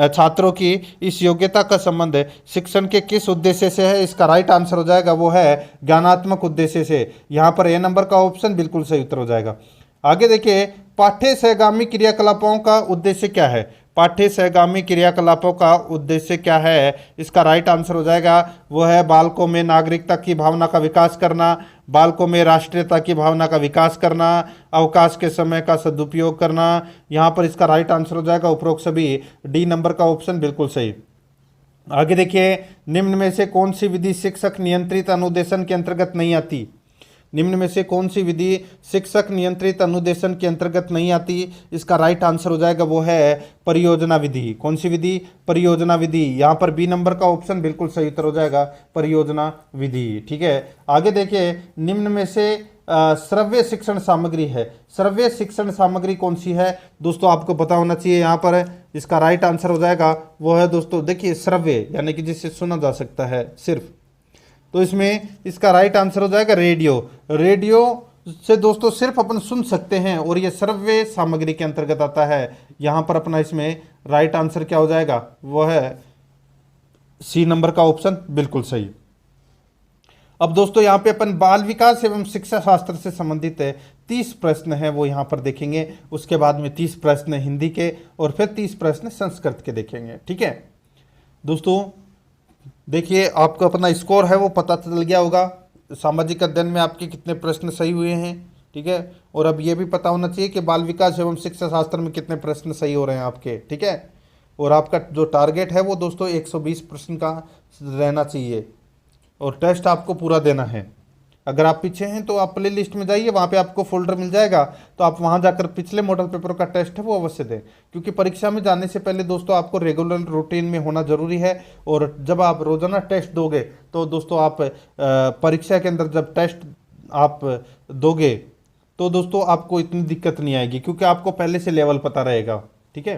छात्रों की इस योग्यता का संबंध शिक्षण के किस उद्देश्य से है? इसका राइट आंसर हो जाएगा वो है ज्ञानात्मक उद्देश्य से। यहाँ पर ए नंबर का ऑप्शन बिल्कुल सही उत्तर हो जाएगा। आगे देखिए, पाठ्य सहगामी क्रियाकलापों का उद्देश्य क्या है? पाठ्य सहगामी क्रियाकलापों का उद्देश्य क्या है? इसका राइट आंसर हो जाएगा वो है बालकों में नागरिकता की भावना का विकास करना, बालकों में राष्ट्रीयता की भावना का विकास करना, अवकाश के समय का सदुपयोग करना। यहाँ पर इसका राइट आंसर हो जाएगा उपरोक्त सभी। डी नंबर का ऑप्शन बिल्कुल सही। आगे देखिए, निम्न में से कौन सी विधि शिक्षक नियंत्रित अनुदेशन के अंतर्गत नहीं आती? निम्न में से कौन सी विधि शिक्षक नियंत्रित अनुदेशन के अंतर्गत नहीं आती? इसका राइट आंसर हो जाएगा वो है परियोजना विधि। कौन सी विधि? परियोजना विधि। यहाँ पर बी नंबर का ऑप्शन बिल्कुल सही उत्तर हो जाएगा परियोजना विधि। ठीक है, आगे देखिए, निम्न में से श्रव्य शिक्षण सामग्री है। श्रव्य शिक्षण सामग्री कौन सी है? दोस्तों आपको पता होना चाहिए। यहाँ पर इसका राइट आंसर हो जाएगा वो है दोस्तों, देखिए, श्रव्य यानी कि जिससे सुना जा सकता है सिर्फ, तो इसमें इसका राइट आंसर हो जाएगा रेडियो। रेडियो से दोस्तों सिर्फ अपन सुन सकते हैं और ये श्रव्य सामग्री के अंतर्गत आता है। यहाँ पर अपना इसमें राइट आंसर क्या हो जाएगा? वो है सी नंबर का ऑप्शन बिल्कुल सही। अब दोस्तों यहाँ पे अपन बाल विकास एवं शिक्षा शास्त्र से संबंधित 30 प्रश्न हैं वो यहाँ पर देखेंगे। उसके बाद में 30 प्रश्न हिंदी के और फिर 30 प्रश्न संस्कृत के देखेंगे। ठीक है दोस्तों, देखिए आपको अपना स्कोर है वो पता चल गया होगा। सामाजिक अध्ययन में आपके कितने प्रश्न सही हुए हैं। ठीक है, और अब ये भी पता होना चाहिए कि बाल विकास एवं शिक्षा शास्त्र में कितने प्रश्न सही हो रहे हैं आपके। ठीक है, और आपका जो टारगेट है वो दोस्तों 120 प्रश्न का रहना चाहिए और टेस्ट आपको पूरा देना है। अगर आप पीछे हैं तो आप प्ले लिस्ट में जाइए, वहाँ पे आपको फोल्डर मिल जाएगा, तो आप वहाँ जाकर पिछले मॉडल पेपर का टेस्ट है वो अवश्य दें, क्योंकि परीक्षा में जाने से पहले दोस्तों आपको रेगुलर रूटीन में होना जरूरी है। और जब आप रोजाना टेस्ट दोगे तो दोस्तों आप परीक्षा के अंदर जब टेस्ट आप दोगे तो दोस्तों आपको इतनी दिक्कत नहीं आएगी, क्योंकि आपको पहले से लेवल पता रहेगा। ठीक है,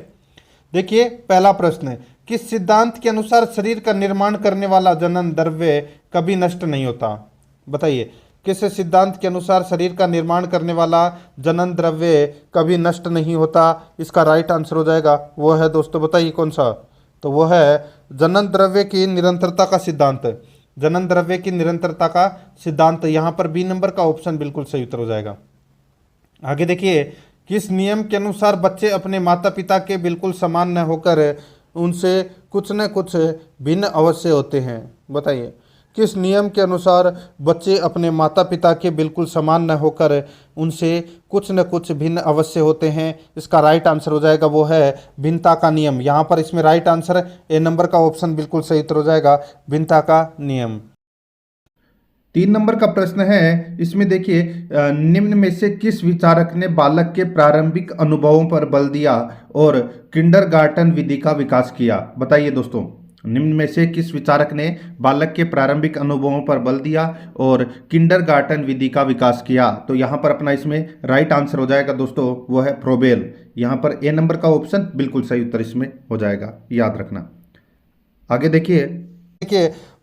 देखिए पहला प्रश्न, किस सिद्धांत के अनुसार शरीर का निर्माण करने वाला जनन द्रव्य कभी नष्ट नहीं होता? बताइए, किस सिद्धांत के अनुसार शरीर का निर्माण करने वाला जनन द्रव्य कभी नष्ट नहीं होता? इसका राइट आंसर हो जाएगा वो है दोस्तों, बताइए कौन सा? तो वो है जनन द्रव्य की निरंतरता का सिद्धांत। जनन द्रव्य की निरंतरता का सिद्धांत। यहाँ पर बी नंबर का ऑप्शन बिल्कुल सही उत्तर हो जाएगा। आगे देखिए, किस नियम के अनुसार बच्चे अपने माता पिता के बिल्कुल समान न होकर उनसे कुछ न कुछ भिन्न अवश्य होते हैं? बताइए, किस नियम के अनुसार बच्चे अपने माता पिता के बिल्कुल समान न होकर उनसे कुछ न कुछ भिन्न अवश्य होते हैं? इसका राइट आंसर हो जाएगा वो है भिन्नता का नियम। यहाँ पर इसमें राइट आंसर ए नंबर का ऑप्शन बिल्कुल सही उत्तर हो जाएगा, भिन्नता का नियम। 3 नंबर का प्रश्न है, इसमें देखिए, निम्न में से किस विचारक ने बालक के प्रारंभिक अनुभवों पर बल दिया और किंडरगार्टन विधि का विकास किया? बताइए दोस्तों, निम्न में से किस विचारक ने बालक के प्रारंभिक अनुभवों पर बल दिया और किंडरगार्टन विधि का विकास किया? तो यहाँ पर अपना इसमें राइट आंसर हो जाएगा दोस्तों वो है फ्रोबेल। यहाँ पर ए नंबर का ऑप्शन बिल्कुल सही उत्तर इसमें हो जाएगा, याद रखना। आगे देखिए,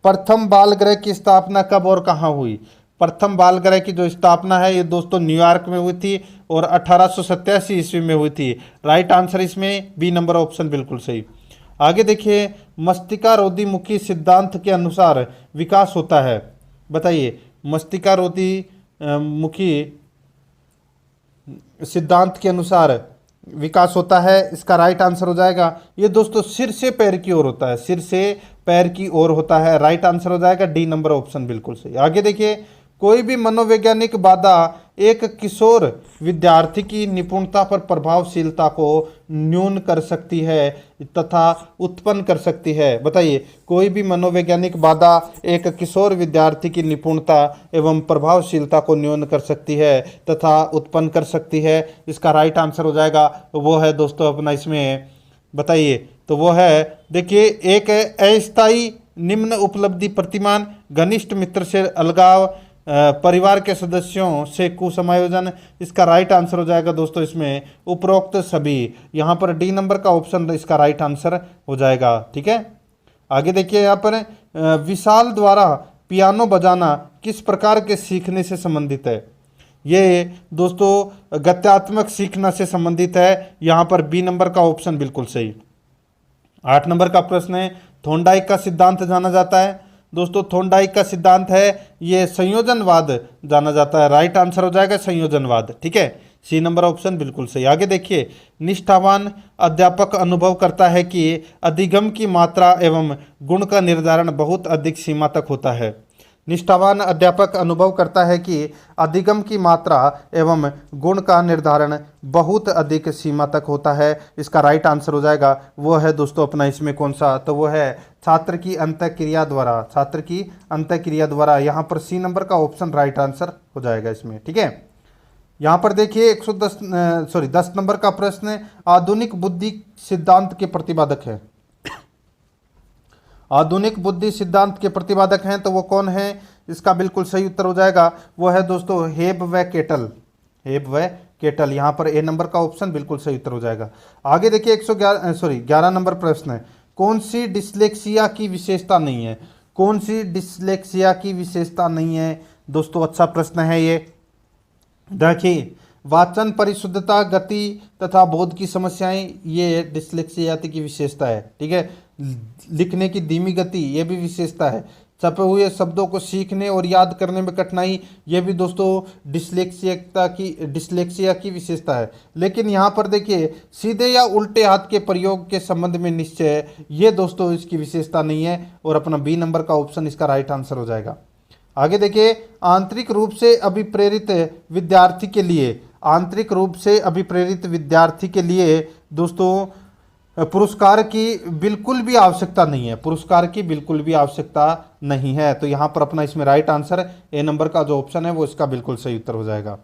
प्रथम बाल गृह की स्थापना कब और कहाँ हुई? प्रथम बाल गृह की जो स्थापना है ये दोस्तों न्यूयॉर्क में हुई थी और 1887 ईस्वी में हुई थी। राइट आंसर इसमें बी नंबर ऑप्शन बिल्कुल सही। आगे देखिए, मस्तिष्कारोधी मुखी सिद्धांत के अनुसार विकास होता है। बताइए, मस्तिष्कारोधी मुखी सिद्धांत के अनुसार विकास होता है। इसका राइट आंसर हो जाएगा ये दोस्तों सिर से पैर की ओर होता है, सिर से पैर की ओर होता है। राइट आंसर हो जाएगा डी नंबर ऑप्शन बिल्कुल सही। आगे देखिए, कोई भी मनोवैज्ञानिक बाधा एक किशोर विद्यार्थी की निपुणता पर प्रभावशीलता को न्यून कर सकती है तथा उत्पन्न कर सकती है। बताइए, कोई भी मनोवैज्ञानिक बाधा एक किशोर विद्यार्थी की निपुणता एवं प्रभावशीलता को न्यून कर सकती है तथा उत्पन्न कर सकती है। इसका राइट आंसर हो जाएगा वो है दोस्तों अपना इसमें, बताइए, तो वो है देखिए, एक अस्थायी निम्न उपलब्धि प्रतिमान, घनिष्ठ मित्र से अलगाव, परिवार के सदस्यों से कुसमायोजन। इसका राइट आंसर हो जाएगा दोस्तों इसमें उपरोक्त सभी। यहाँ पर डी नंबर का ऑप्शन इसका राइट आंसर हो जाएगा। ठीक है, आगे देखिए, यहाँ पर विशाल द्वारा पियानो बजाना किस प्रकार के सीखने से संबंधित है? ये दोस्तों गत्यात्मक सीखना से संबंधित है। यहाँ पर बी नंबर का ऑप्शन बिल्कुल सही। 8 नंबर का प्रश्न है, थोंडाइक का सिद्धांत जाना जाता है। दोस्तों थोंडाइक का सिद्धांत है ये संयोजनवाद जाना जाता है। राइट आंसर हो जाएगा संयोजनवाद। ठीक है, सी नंबर ऑप्शन बिल्कुल सही। आगे देखिए, निष्ठावान अध्यापक अनुभव करता है कि अधिगम की मात्रा एवं गुण का निर्धारण बहुत अधिक सीमा तक होता है। निष्ठावान अध्यापक अनुभव करता है कि अधिगम की मात्रा एवं गुण का निर्धारण बहुत अधिक सीमा तक होता है। इसका राइट आंसर हो जाएगा वो है दोस्तों अपना इसमें कौन सा, तो वो है छात्र की अंतःक्रिया द्वारा। छात्र की अंतःक्रिया द्वारा, यहाँ पर सी नंबर का ऑप्शन राइट आंसर हो जाएगा इसमें। ठीक है, यहाँ पर देखिए 10 नंबर का प्रश्न, आधुनिक बुद्धि सिद्धांत के प्रतिपादक है। आधुनिक बुद्धि सिद्धांत के प्रतिपादक हैं तो वो कौन है? इसका बिल्कुल सही उत्तर हो जाएगा वो है दोस्तों हेब व केटल। हेब व केटल, यहाँ पर ए नंबर का ऑप्शन बिल्कुल सही उत्तर हो जाएगा। आगे देखिए 11 नंबर प्रश्न है, कौन सी डिसलेक्सिया की विशेषता नहीं है? कौन सी डिसलेक्सिया की विशेषता नहीं है? दोस्तों अच्छा प्रश्न है ये। देखिए, वाचन परिशुद्धता, गति तथा बोध की समस्याएं, ये डिसलेक्सिया की विशेषता है। ठीक है, लिखने की धीमी गति, ये भी विशेषता है। छपे हुए शब्दों को सीखने और याद करने में कठिनाई, ये भी दोस्तों डिसलेक्सिया की विशेषता है। लेकिन यहाँ पर देखिए, सीधे या उल्टे हाथ के प्रयोग के संबंध में निश्चय, ये दोस्तों इसकी विशेषता नहीं है और अपना बी नंबर का ऑप्शन इसका राइट आंसर हो जाएगा। आगे देखिए, आंतरिक रूप से अभिप्रेरित विद्यार्थी के लिए, आंतरिक रूप से अभिप्रेरित विद्यार्थी के लिए दोस्तों पुरस्कार की बिल्कुल भी आवश्यकता नहीं है। पुरस्कार की बिल्कुल भी आवश्यकता नहीं है। तो यहाँ पर अपना इसमें राइट आंसर ए नंबर का जो ऑप्शन है वो इसका बिल्कुल सही उत्तर हो जाएगा।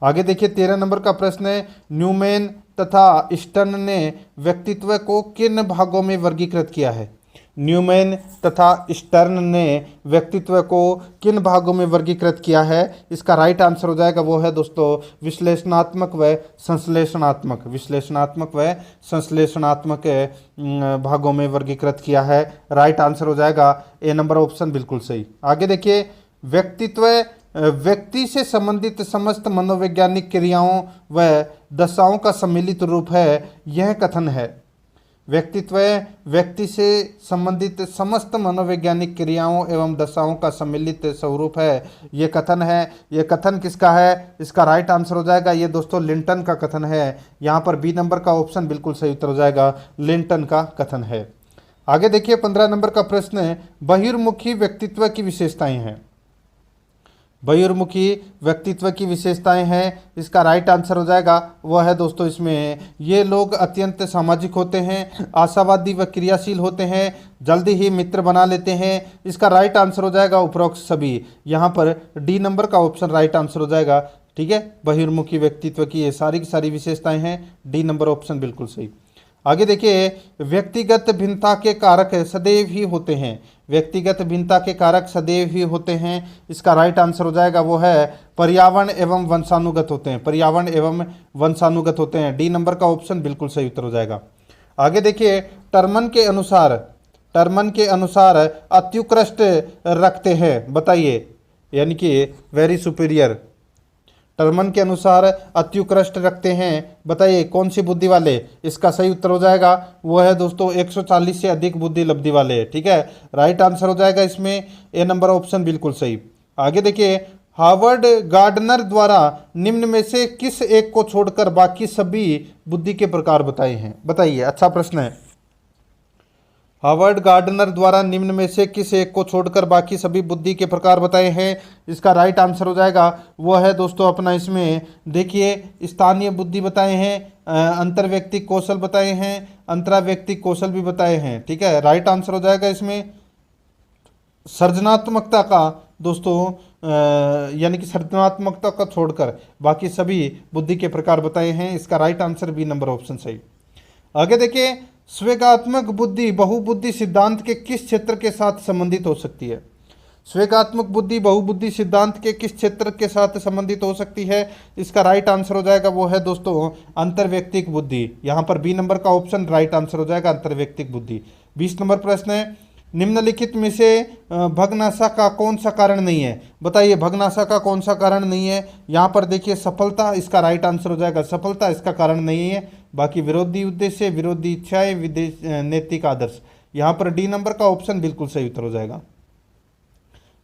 आगे देखिए 13 नंबर का प्रश्न है, न्यूमैन तथा स्टर्न ने व्यक्तित्व को किन भागों में वर्गीकृत किया है? न्यूमैन तथा स्टर्न ने व्यक्तित्व को किन भागों में वर्गीकृत किया है? इसका राइट आंसर हो जाएगा वो है दोस्तों विश्लेषणात्मक व संश्लेषणात्मक। विश्लेषणात्मक व संश्लेषणात्मक भागों में वर्गीकृत किया है। राइट आंसर हो जाएगा ए नंबर ऑप्शन बिल्कुल सही। आगे देखिए, व्यक्तित्व व्यक्ति से संबंधित समस्त मनोवैज्ञानिक क्रियाओं व दशाओं का सम्मिलित रूप है, यह कथन है। व्यक्तित्व व्यक्ति से संबंधित समस्त मनोवैज्ञानिक क्रियाओं एवं दशाओं का सम्मिलित स्वरूप है, ये कथन है। ये कथन किसका है? इसका राइट आंसर हो जाएगा ये दोस्तों लिंटन का कथन है। यहाँ पर बी नंबर का ऑप्शन बिल्कुल सही उत्तर हो जाएगा, लिंटन का कथन है। आगे देखिए 15 नंबर का प्रश्न है, बहिर्मुखी व्यक्तित्व की विशेषताएं हैं। बहिर्मुखी व्यक्तित्व की विशेषताएं हैं, इसका राइट आंसर हो जाएगा वह है दोस्तों इसमें, ये लोग अत्यंत सामाजिक होते हैं, आशावादी व क्रियाशील होते हैं, जल्दी ही मित्र बना लेते हैं। इसका राइट आंसर हो जाएगा उपरोक्त सभी। यहाँ पर डी नंबर का ऑप्शन राइट आंसर हो जाएगा। ठीक है, बहिर्मुखी व्यक्तित्व की ये सारी की सारी विशेषताएं हैं, डी नंबर ऑप्शन बिल्कुल सही। आगे देखिए, व्यक्तिगत भिन्नता के कारक सदैव ही होते हैं। व्यक्तिगत भिन्नता के कारक सदैव ही होते हैं, इसका राइट आंसर हो जाएगा वो है पर्यावरण एवं वंशानुगत होते हैं। पर्यावरण एवं वंशानुगत होते हैं, डी नंबर का ऑप्शन बिल्कुल सही उत्तर हो जाएगा। आगे देखिए, टर्मन के अनुसार अत्युत्कृष्ट रखते हैं, बताइए, यानी कि वेरी सुपीरियर। टर्मन के अनुसार अत्युत्कृष्ट रखते हैं, बताइए कौन सी बुद्धि वाले? इसका सही उत्तर हो जाएगा वो है दोस्तों 140 से अधिक बुद्धि लब्धि वाले। ठीक है, राइट आंसर हो जाएगा इसमें ए नंबर ऑप्शन बिल्कुल सही। आगे देखिए, हार्वर्ड गार्डनर द्वारा निम्न में से किस एक को छोड़कर बाकी सभी बुद्धि के प्रकार बताए हैं? बताइए, अच्छा प्रश्न है। हार्वर्ड गार्डनर द्वारा निम्न में से किस एक को छोड़कर बाकी सभी बुद्धि के प्रकार बताए हैं? इसका राइट आंसर हो जाएगा वो है दोस्तों अपना इसमें देखिए, स्थानीय बुद्धि बताए हैं, अंतर्व्यक्तिक कौशल बताए हैं, अंतराव्यक्तिक कौशल भी बताए हैं। ठीक है, राइट आंसर हो जाएगा इसमें सृजनात्मकता का दोस्तों यानी कि सृजनात्मकता का छोड़कर बाकी सभी बुद्धि के प्रकार बताए हैं। इसका right answer B number option सही। आगे देखिए, स्वेगात्मक बुद्धि बहुबुद्धि सिद्धांत के किस क्षेत्र के साथ संबंधित हो सकती है? स्वेगात्मक बुद्धि बहुबुद्धि सिद्धांत के किस क्षेत्र के साथ संबंधित हो सकती है? इसका राइट आंसर हो जाएगा वो है दोस्तों अंतर्व्यक्तिक बुद्धि। यहाँ पर बी नंबर का ऑप्शन राइट आंसर हो जाएगा अंतर्व्यक्तिक बुद्धि। 20 नंबर प्रश्न है, निम्नलिखित में से भग्नाशा का कौन सा कारण नहीं है? बताइए भग्नाशा का कौन सा कारण नहीं है? यहाँ पर देखिए सफलता इसका राइट आंसर हो जाएगा, सफलता इसका कारण नहीं है। बाकी विरोधी उद्देश्य, विरोधी इच्छाएं, नैतिक आदर्श, यहाँ पर डी नंबर का ऑप्शन बिल्कुल सही उत्तर हो जाएगा।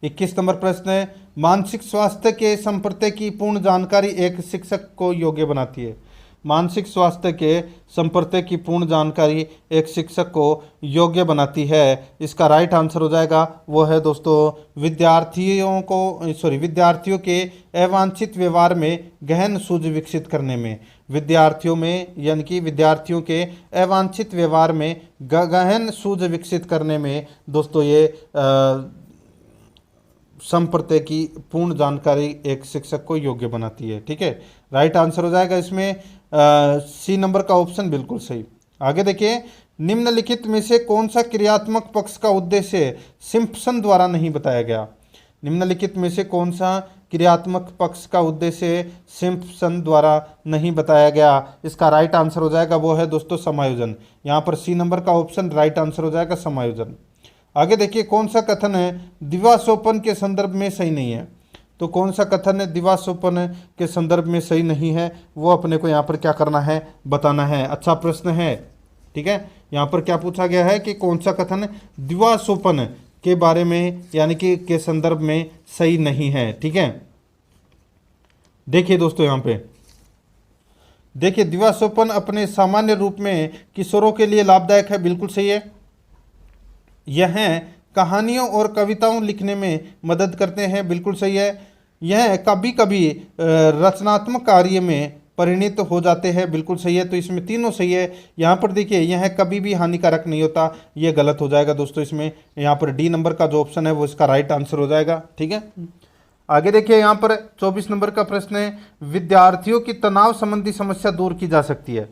21 नंबर प्रश्न है, मानसिक स्वास्थ्य के संपर्क की पूर्ण जानकारी एक शिक्षक को योग्य बनाती है। मानसिक स्वास्थ्य के संपर्क की पूर्ण जानकारी एक शिक्षक को योग्य बनाती है, इसका राइट आंसर हो जाएगा वो है दोस्तों विद्यार्थियों के अवांछित व्यवहार में गहन सूझ विकसित करने में। विद्यार्थियों में यानी कि विद्यार्थियों के अवांछित व्यवहार में गहन सूझ विकसित करने में दोस्तों ये संपर्क की पूर्ण जानकारी एक शिक्षक को योग्य बनाती है। ठीक है, राइट आंसर हो जाएगा इसमें सी नंबर का ऑप्शन बिल्कुल सही। आगे देखिए, निम्नलिखित में से कौन सा क्रियात्मक पक्ष का उद्देश्य सिम्पसन द्वारा नहीं बताया गया? निम्नलिखित में से कौन सा क्रियात्मक पक्ष का उद्देश्य सिम्पसन द्वारा नहीं बताया गया? इसका राइट आंसर हो जाएगा वो है दोस्तों समायोजन। यहाँ पर सी नंबर का ऑप्शन राइट आंसर हो जाएगा समायोजन। आगे देखिए, कौन सा कथन है दिवास्वप्न के संदर्भ में सही नहीं है? तो कौन सा कथन दिवास्वप्न के संदर्भ में सही नहीं है वो अपने को यहाँ पर क्या करना है, बताना है। अच्छा प्रश्न है, ठीक है। यहाँ पर क्या पूछा गया है कि कौन सा कथन दिवास्वप्न के बारे में यानी कि के संदर्भ में सही नहीं है। ठीक है, देखिए दोस्तों यहाँ पे देखिए, दिवास्वप्न अपने सामान्य रूप में किशोरों के लिए लाभदायक है, बिल्कुल सही है। यह कहानियों और कविताओं लिखने में मदद करते हैं, बिल्कुल सही है। यह कभी कभी रचनात्मक कार्य में परिणित हो जाते हैं, बिल्कुल सही है। तो इसमें तीनों सही है। यहाँ पर देखिए, यह कभी भी हानिकारक नहीं होता, ये गलत हो जाएगा दोस्तों। इसमें यहाँ पर डी नंबर का जो ऑप्शन है वो इसका राइट आंसर हो जाएगा। ठीक है, आगे देखिए, यहाँ पर 24 नंबर का प्रश्न है, विद्यार्थियों की तनाव संबंधी समस्या दूर की जा सकती है।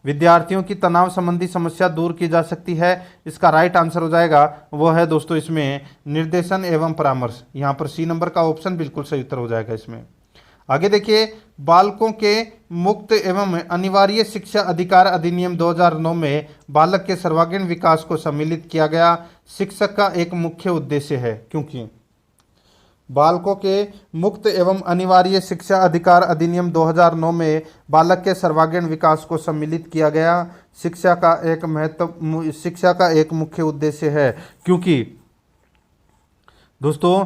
विद्यार्थियों की तनाव संबंधी समस्या दूर की जा सकती है, इसका राइट आंसर हो जाएगा वो है दोस्तों इसमें निर्देशन एवं परामर्श। यहाँ पर सी नंबर का ऑप्शन बिल्कुल सही उत्तर हो जाएगा इसमें। आगे देखिए, बालकों के मुक्त एवं अनिवार्य शिक्षा अधिकार अधिनियम 2009 में बालक के सर्वांगीण विकास को सम्मिलित किया गया शिक्षक का एक मुख्य उद्देश्य है। क्योंकि बालकों के मुक्त एवं अनिवार्य शिक्षा अधिकार अधिनियम 2009 में बालक के सर्वांगीण विकास को सम्मिलित किया गया शिक्षा का एक मुख्य उद्देश्य है। क्योंकि दोस्तों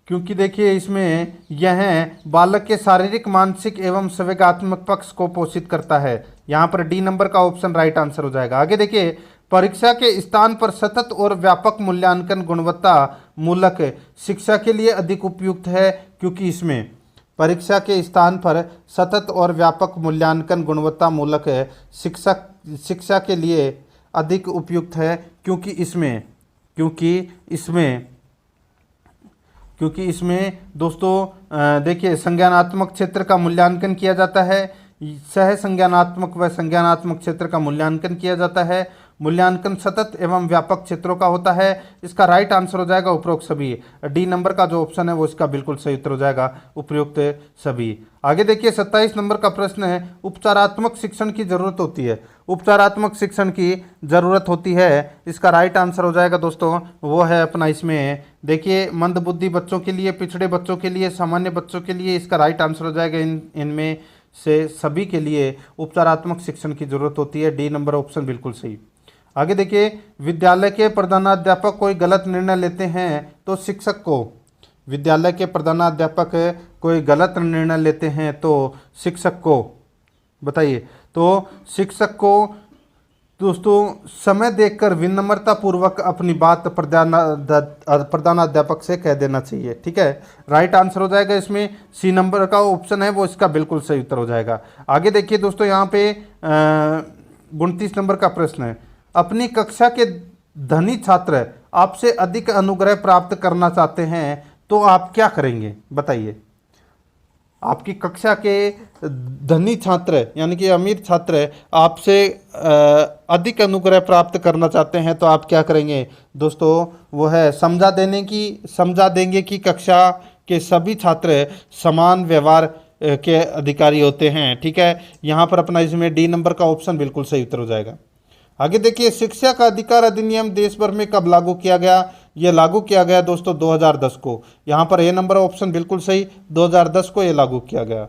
क्योंकि देखिए, इसमें यह बालक के शारीरिक, मानसिक एवं संवेगात्मक पक्ष को पोषित करता है। यहाँ पर डी नंबर का ऑप्शन राइट आंसर हो जाएगा। आगे देखिए, परीक्षा के स्थान पर सतत और व्यापक मूल्यांकन गुणवत्ता मूलक शिक्षा के लिए अधिक उपयुक्त है। क्योंकि इसमें परीक्षा के स्थान पर सतत और व्यापक मूल्यांकन गुणवत्ता मूलक शिक्षा के लिए अधिक उपयुक्त है। क्योंकि इसमें दोस्तों देखिए, संज्ञानात्मक क्षेत्र का मूल्यांकन किया जाता है, सह संज्ञानात्मक व संज्ञानात्मक क्षेत्र का मूल्यांकन किया जाता है। मूल्यांकन सतत एवं व्यापक क्षेत्रों का होता है, इसका राइट आंसर हो जाएगा उपरोक्त सभी। डी नंबर का जो ऑप्शन है वो इसका बिल्कुल सही उत्तर हो जाएगा, उपयुक्त सभी। आगे देखिए, 27 नंबर का प्रश्न है, उपचारात्मक शिक्षण की जरूरत होती है। उपचारात्मक शिक्षण की जरूरत होती है, इसका राइट आंसर हो जाएगा दोस्तों वो है अपना इसमें देखिए, मंदबुद्धि बच्चों के लिए, पिछड़े बच्चों के लिए, सामान्य बच्चों के लिए, इसका राइट आंसर हो जाएगा इनमें से सभी के लिए उपचारात्मक शिक्षण की जरूरत होती है। डी नंबर ऑप्शन बिल्कुल सही। आगे देखिए, विद्यालय के प्रधानाध्यापक कोई गलत निर्णय लेते हैं तो शिक्षक को, विद्यालय के प्रधानाध्यापक कोई गलत निर्णय लेते हैं तो शिक्षक को, बताइए, तो शिक्षक को दोस्तों समय देखकर विनम्रता पूर्वक अपनी बात प्रधानाध्यापक से कह देना चाहिए। ठीक है, राइट आंसर हो जाएगा इसमें सी नंबर का ऑप्शन है वो इसका बिल्कुल सही उत्तर हो जाएगा। आगे देखिए दोस्तों, यहाँ पे 29 नंबर का प्रश्न है, अपनी कक्षा के धनी छात्र आपसे अधिक अनुग्रह प्राप्त करना चाहते हैं तो आप क्या करेंगे? बताइए, आपकी कक्षा के धनी छात्र यानी कि अमीर छात्र आपसे अधिक अनुग्रह प्राप्त करना चाहते हैं तो आप क्या करेंगे? दोस्तों वो है समझा देंगे कि कक्षा के सभी छात्र समान व्यवहार के अधिकारी होते हैं। ठीक है, यहाँ पर अपना इसमें डी नंबर का ऑप्शन बिल्कुल सही उत्तर हो जाएगा। आगे देखिए, शिक्षा का अधिकार अधिनियम देश भर में कब लागू किया गया? ये लागू किया गया दोस्तों 2010 को। यहाँ पर ए नंबर ऑप्शन बिल्कुल सही, 2010 को ये लागू किया गया।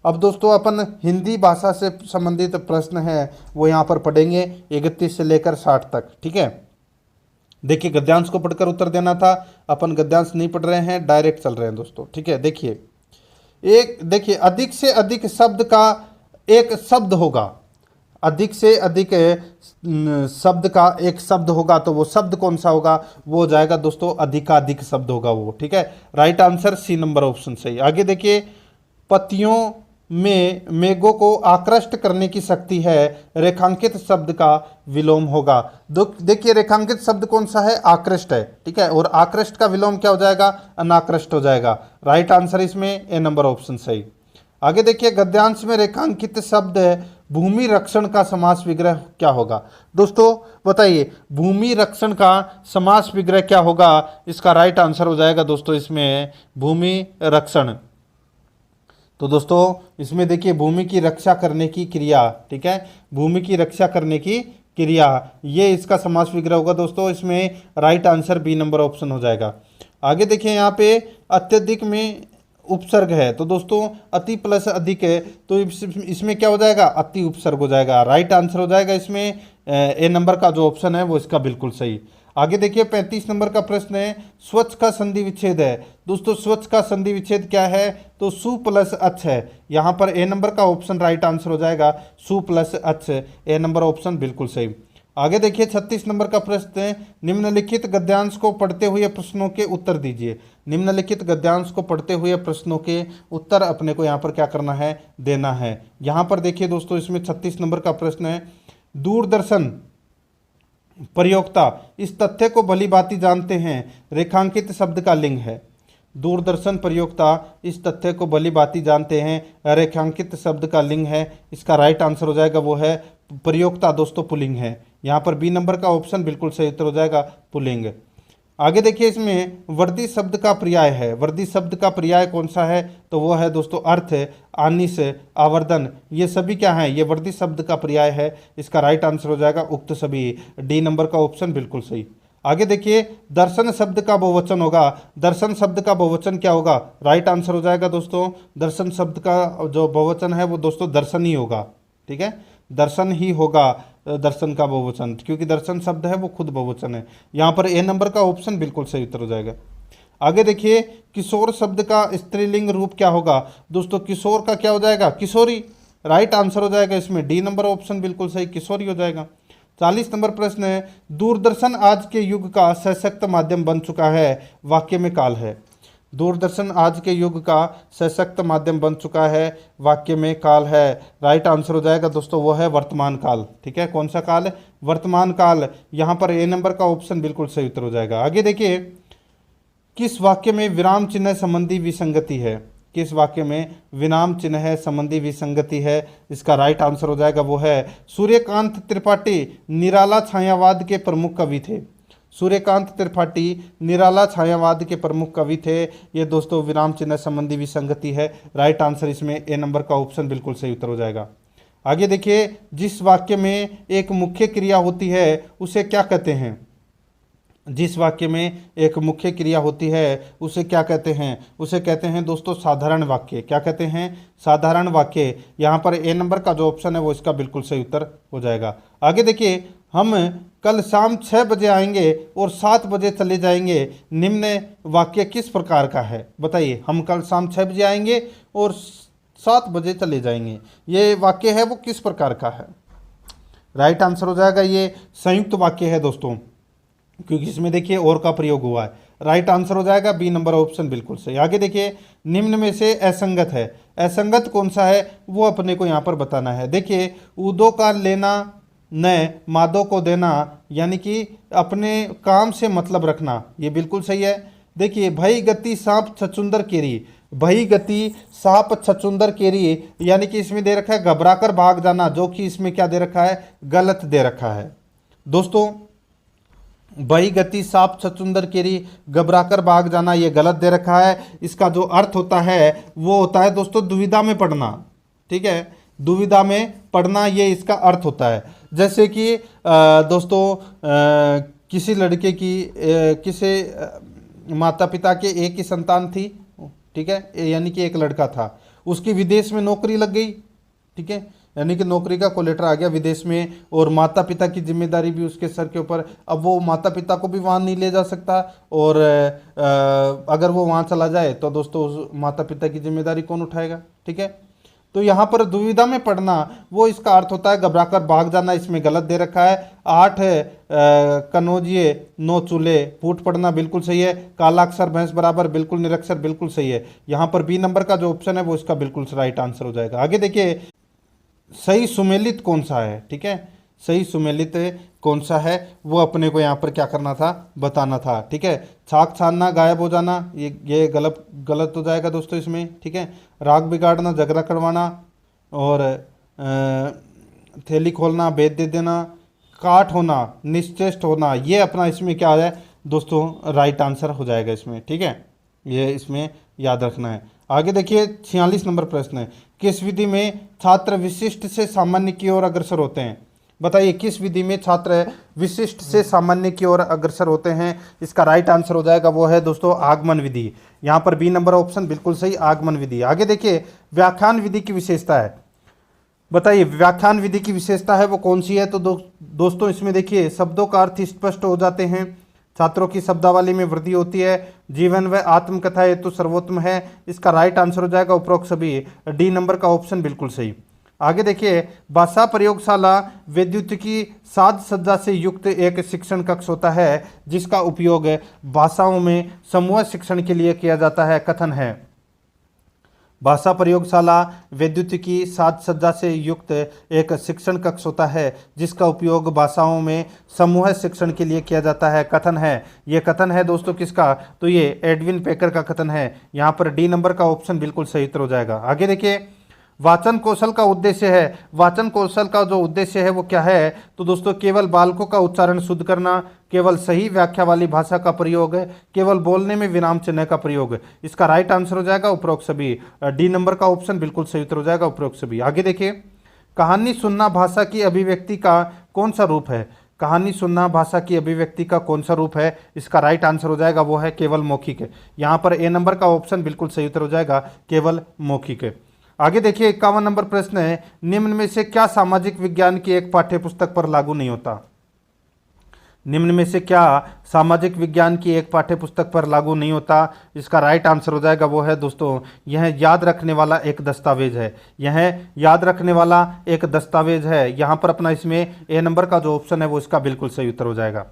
अब दोस्तों अपन हिंदी भाषा से संबंधित प्रश्न है वो यहाँ पर पढ़ेंगे 31 से लेकर 60 तक, ठीक है। देखिए, गद्यांश को पढ़कर उत्तर देना था, अपन गद्यांश नहीं पढ़ रहे हैं, डायरेक्ट चल रहे हैं दोस्तों, ठीक है। देखिए अधिक से अधिक शब्द का एक शब्द होगा, अधिक से अधिक शब्द का एक शब्द होगा, तो वो शब्द कौन सा होगा? वो हो जाएगा दोस्तों अधिकाधिक शब्द होगा वो, ठीक है। Right answer C number option सही। आगे देखिए, पतियों में मेघों को आकृष्ट करने की शक्ति है, रेखांकित शब्द का विलोम होगा। देखिए, रेखांकित शब्द कौन सा है? आकृष्ट है, ठीक है। और आकृष्ट का विलोम क्या हो जाएगा? अनाकृष्ट हो जाएगा। राइट आंसर इसमें ए नंबर ऑप्शन सही। आगे देखिए, गद्यांश में रेखांकित शब्द भूमि रक्षण का समास विग्रह क्या होगा? दोस्तों बताइए, भूमि रक्षण का समास विग्रह क्या होगा? इसका राइट आंसर हो जाएगा दोस्तों इसमें भूमि रक्षण। तो दोस्तों इसमें देखिए, भूमि की रक्षा करने की क्रिया, ठीक है, भूमि की रक्षा करने की क्रिया, ये इसका समास विग्रह होगा दोस्तों। इसमें right answer B number option हो जाएगा। आगे देखिए, यहाँ पे अत्यधिक में उपसर्ग है, तो दोस्तों अति प्लस अधिक है, तो इसमें क्या हो जाएगा? अति उपसर्ग हो जाएगा। राइट आंसर हो जाएगा इसमें ए नंबर का जो ऑप्शन है वो इसका बिल्कुल सही। आगे देखिए, 35 नंबर का प्रश्न है, स्वच्छ का संधि विच्छेद है। दोस्तों स्वच्छ का संधि विच्छेद क्या है? तो सु प्लस अच्छ है। यहाँ पर ए नंबर का ऑप्शन राइट आंसर हो जाएगा, सु प्लस अच्छ, ए नंबर ऑप्शन बिल्कुल सही। आगे देखिए, 36 नंबर का प्रश्न है, निम्नलिखित गद्यांश को पढ़ते हुए प्रश्नों के उत्तर दीजिए। निम्नलिखित गद्यांश को पढ़ते हुए प्रश्नों के उत्तर अपने को यहाँ पर क्या करना है? देना है। यहाँ पर देखिए दोस्तों, इसमें 36 नंबर का प्रश्न है, दूरदर्शन प्रयोक्ता इस तथ्य को भली भांति जानते हैं, रेखांकित शब्द का लिंग है। दूरदर्शन प्रयोक्ता इस तथ्य को भली भांति जानते हैं, रेखांकित शब्द का लिंग है। इसका राइट आंसर हो जाएगा वो है प्रयोक्ता दोस्तों, पुल्लिंग है। यहाँ पर बी नंबर का ऑप्शन बिल्कुल सही उत्तर हो जाएगा, पुल्लिंग। आगे देखिए, इसमें वर्दी शब्द का पर्याय है। वर्दी शब्द का पर्याय कौन सा है? तो वो है दोस्तों अर्थ, आनिस, आवर्धन, ये सभी क्या है? ये वर्दी शब्द का पर्याय है। इसका राइट आंसर हो जाएगा उक्त सभी, डी नंबर का ऑप्शन बिल्कुल सही। आगे देखिए, दर्शन शब्द का बहुवचन होगा। दर्शन शब्द का बहुवचन क्या होगा? राइट आंसर हो जाएगा दोस्तों, दर्शन शब्द का जो बहुवचन है वो दोस्तों दर्शन ही होगा, ठीक है, दर्शन ही होगा दर्शन का बहुवचन, क्योंकि दर्शन शब्द है वो खुद बहुवचन है। यहाँ पर ए नंबर का ऑप्शन बिल्कुल सही उत्तर हो जाएगा। आगे देखिए, किशोर शब्द का स्त्रीलिंग रूप क्या होगा? दोस्तों किशोर का क्या हो जाएगा? किशोरी। राइट आंसर हो जाएगा इसमें डी नंबर ऑप्शन बिल्कुल सही, किशोरी हो जाएगा। 40 नंबर प्रश्न है, दूरदर्शन आज के युग का सशक्त माध्यम बन चुका है, वाक्य में काल है। दूरदर्शन आज के युग का सशक्त माध्यम बन चुका है, वाक्य में काल है। राइट आंसर हो जाएगा दोस्तों वो है वर्तमान काल, ठीक है। कौन सा काल है? वर्तमान काल। यहाँ पर ए नंबर का ऑप्शन बिल्कुल सही उत्तर हो जाएगा। आगे देखिए, किस वाक्य में विराम चिन्ह संबंधी विसंगति है? किस वाक्य में विराम चिन्ह संबंधी विसंगति है? इसका राइट आंसर हो जाएगा वो है सूर्यकांत त्रिपाठी निराला छायावाद के प्रमुख कवि थे। सूर्यकांत त्रिपाठी निराला छायावाद के प्रमुख कवि थे। ये दोस्तों विराम चिन्ह संबंधी विसंगति है। राइट आंसर इसमें ए नंबर का ऑप्शन बिल्कुल सही उत्तर हो जाएगा। आगे देखिए, जिस वाक्य में एक मुख्य क्रिया होती है उसे क्या कहते हैं? जिस वाक्य में एक मुख्य क्रिया होती है उसे क्या कहते हैं? उसे कहते हैं दोस्तों साधारण वाक्य। क्या कहते हैं? साधारण वाक्य। यहाँ पर ए नंबर का जो ऑप्शन है वो इसका बिल्कुल सही उत्तर हो जाएगा। आगे देखिए, हम कल शाम 6 बजे आएंगे और 7 बजे चले जाएंगे, निम्न वाक्य किस प्रकार का है? बताइए, हम कल शाम 6 बजे आएंगे और 7 बजे चले जाएंगे, ये वाक्य है वो किस प्रकार का है? राइट आंसर हो जाएगा ये संयुक्त वाक्य है दोस्तों, क्योंकि इसमें देखिए और का प्रयोग हुआ है। राइट आंसर हो जाएगा बी नंबर ऑप्शन बिल्कुल सही। आगे देखिए, निम्न में से असंगत है। असंगत कौन सा है वो अपने को यहाँ पर बताना है। देखिए, उदो का लेना न मादो को देना, यानी कि अपने काम से मतलब रखना, ये बिल्कुल सही है। देखिए, भई गति सांप छचुंदर केरी, भई गति सांप छचुंदर केरी, यानी कि इसमें दे रखा है घबरा कर भाग जाना, जो कि इसमें क्या दे रखा है? गलत दे रखा है दोस्तों। भई गति सांप छचुंदर केरी, घबरा कर भाग जाना, ये गलत दे रखा है। इसका जो अर्थ होता है वो होता है दोस्तों दुविधा में पड़ना, ठीक है, दुविधा में पड़ना, ये इसका अर्थ होता है। जैसे कि दोस्तों किसी लड़के की किसी माता पिता के एक ही संतान थी, ठीक है, यानी कि एक लड़का था, उसकी विदेश में नौकरी लग गई, ठीक है, यानी कि नौकरी का कॉल लेटर आ गया विदेश में, और माता पिता की जिम्मेदारी भी उसके सर के ऊपर। अब वो माता पिता को भी वहाँ नहीं ले जा सकता, और अगर वो वहाँ चला जाए तो दोस्तों उस माता पिता की जिम्मेदारी कौन उठाएगा, ठीक है। तो यहाँ पर दुविधा में पड़ना, वो इसका अर्थ होता है घबराकर भाग जाना, इसमें गलत दे रखा है। 8 कनौजिए 9 चूल्हे, फूट पड़ना बिल्कुल सही है। काला अक्षर भैंस बराबर, बिल्कुल निरक्षर, बिल्कुल सही है। यहाँ पर बी नंबर का जो ऑप्शन है वो इसका बिल्कुल राइट आंसर हो जाएगा। आगे देखिए, सही सुमेलित कौन सा है, ठीक है, सही सुमेलित कौन सा है वो अपने को यहाँ पर क्या करना था, बताना था, ठीक है। छाक छानना, गायब हो जाना, ये गलत गलत हो जाएगा दोस्तों इसमें, ठीक है। राग बिगाड़ना, झगड़ा करवाना, और थैली खोलना, भेद दे देना, काट होना, निश्चेष्ट होना, ये अपना इसमें क्या है दोस्तों, राइट आंसर हो जाएगा इसमें, ठीक है, ये इसमें याद रखना है। आगे देखिए 46 नंबर प्रश्न है, किस विधि में छात्र विशिष्ट से सामान्य की ओर अग्रसर होते हैं? बताइए, किस विधि में छात्र विशिष्ट से सामान्य की ओर अग्रसर होते हैं? इसका राइट आंसर हो जाएगा वो है दोस्तों आगमन विधि। यहाँ पर बी नंबर ऑप्शन बिल्कुल सही, आगमन विधि। आगे देखिए, व्याख्यान विधि की विशेषता है, बताइए व्याख्यान विधि की विशेषता है वो कौन सी है? तो दोस्तों इसमें देखिए, शब्दों का अर्थ स्पष्ट हो जाते हैं, छात्रों की शब्दावली में वृद्धि होती है, जीवन व आत्मकथा हेतु सर्वोत्तम है। इसका राइट आंसर हो जाएगा उपरोक्त सभी, डी नंबर का ऑप्शन बिल्कुल सही। आगे देखिए, भाषा प्रयोगशाला वैद्युतिकी साज सज्जा से युक्त एक शिक्षण कक्ष होता है जिसका उपयोग भाषाओं में समूह शिक्षण के लिए किया जाता है। कथन है, भाषा प्रयोगशाला वैद्युतिकी साज सज्जा से युक्त एक शिक्षण कक्ष होता है जिसका उपयोग भाषाओं में समूह शिक्षण के लिए किया जाता है। कथन है, ये कथन है दोस्तों किसका? तो ये एडविन पेकर का कथन है। यहाँ पर डी नंबर का ऑप्शन बिल्कुल सही उत्तर हो जाएगा। आगे देखिए, वाचन कौशल का उद्देश्य है, वाचन कौशल का जो उद्देश्य है वो क्या है? तो दोस्तों केवल बालकों का उच्चारण शुद्ध करना, केवल सही व्याख्या वाली भाषा का प्रयोग है, केवल बोलने में विराम चिन्ह का प्रयोग। इसका राइट आंसर हो जाएगा उपरोक्त सभी, डी नंबर का ऑप्शन बिल्कुल सही उत्तर हो जाएगा उपरोक्त सभी। आगे देखिए, कहानी सुनना भाषा की अभिव्यक्ति का कौन सा रूप है? कहानी सुनना भाषा की अभिव्यक्ति का कौन सा रूप है? इसका राइट आंसर हो जाएगा वो है केवल मौखिक। यहाँ पर ए नंबर का ऑप्शन बिल्कुल सही उत्तर हो जाएगा, केवल मौखिक। आगे देखिए 51 नंबर प्रश्न है, निम्न में से क्या सामाजिक विज्ञान की एक पाठ्य पुस्तक पर लागू नहीं होता? निम्न में से क्या सामाजिक विज्ञान की एक पाठ्य पुस्तक पर लागू नहीं होता? इसका राइट आंसर हो जाएगा वो है दोस्तों, यह याद रखने वाला एक दस्तावेज है। यह याद रखने वाला एक दस्तावेज है। यहाँ पर अपना इसमें ए नंबर का जो ऑप्शन है वो इसका बिल्कुल सही उत्तर हो जाएगा।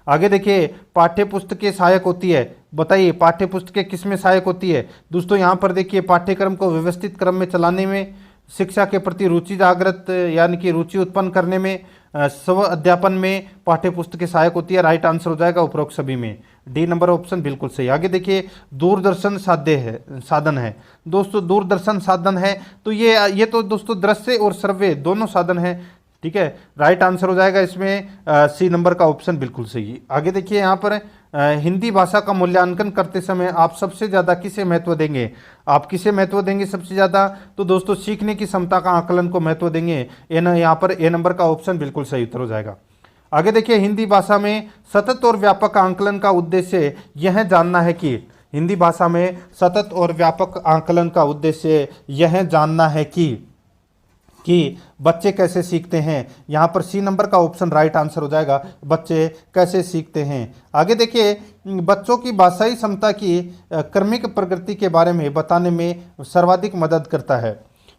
आगे देखिए, पाठ्य पुस्तकें सहायक होती है। बताइए पाठ्य पुस्तकें किस में सहायक होती है? दोस्तों यहाँ पर देखिए, पाठ्यक्रम को व्यवस्थित क्रम में चलाने में, शिक्षा के प्रति रुचि जागृत यानी कि रुचि उत्पन्न करने में, स्व अध्यापन में पाठ्य पुस्तकें सहायक होती है। राइट आंसर हो जाएगा उपरोक्त सभी में, डी नंबर ऑप्शन बिल्कुल सही। आगे देखिए, दूरदर्शन साधन है। दोस्तों दूरदर्शन साधन है तो ये तो दोस्तों दृश्य और श्रव्य दोनों साधन है, ठीक है। राइट आंसर हो जाएगा इसमें सी नंबर का ऑप्शन बिल्कुल सही। आगे देखिए, यहाँ पर हिंदी भाषा का मूल्यांकन करते समय आप सबसे ज़्यादा किसे महत्व देंगे? आप किसे महत्व देंगे सबसे ज़्यादा? तो दोस्तों सीखने की क्षमता का आकलन को महत्व देंगे। यहाँ पर ए नंबर का ऑप्शन बिल्कुल सही उत्तर हो जाएगा। आगे देखिए, हिंदी भाषा में सतत और व्यापक आकलन का उद्देश्य यह जानना है कि, हिंदी भाषा में सतत और व्यापक आकलन का उद्देश्य यह जानना है कि बच्चे कैसे सीखते हैं। यहाँ पर सी नंबर का ऑप्शन राइट आंसर हो जाएगा, बच्चे कैसे सीखते हैं। आगे देखिए, बच्चों की भाषाई क्षमता की क्रमिक प्रगति के बारे में बताने में सर्वाधिक मदद करता है।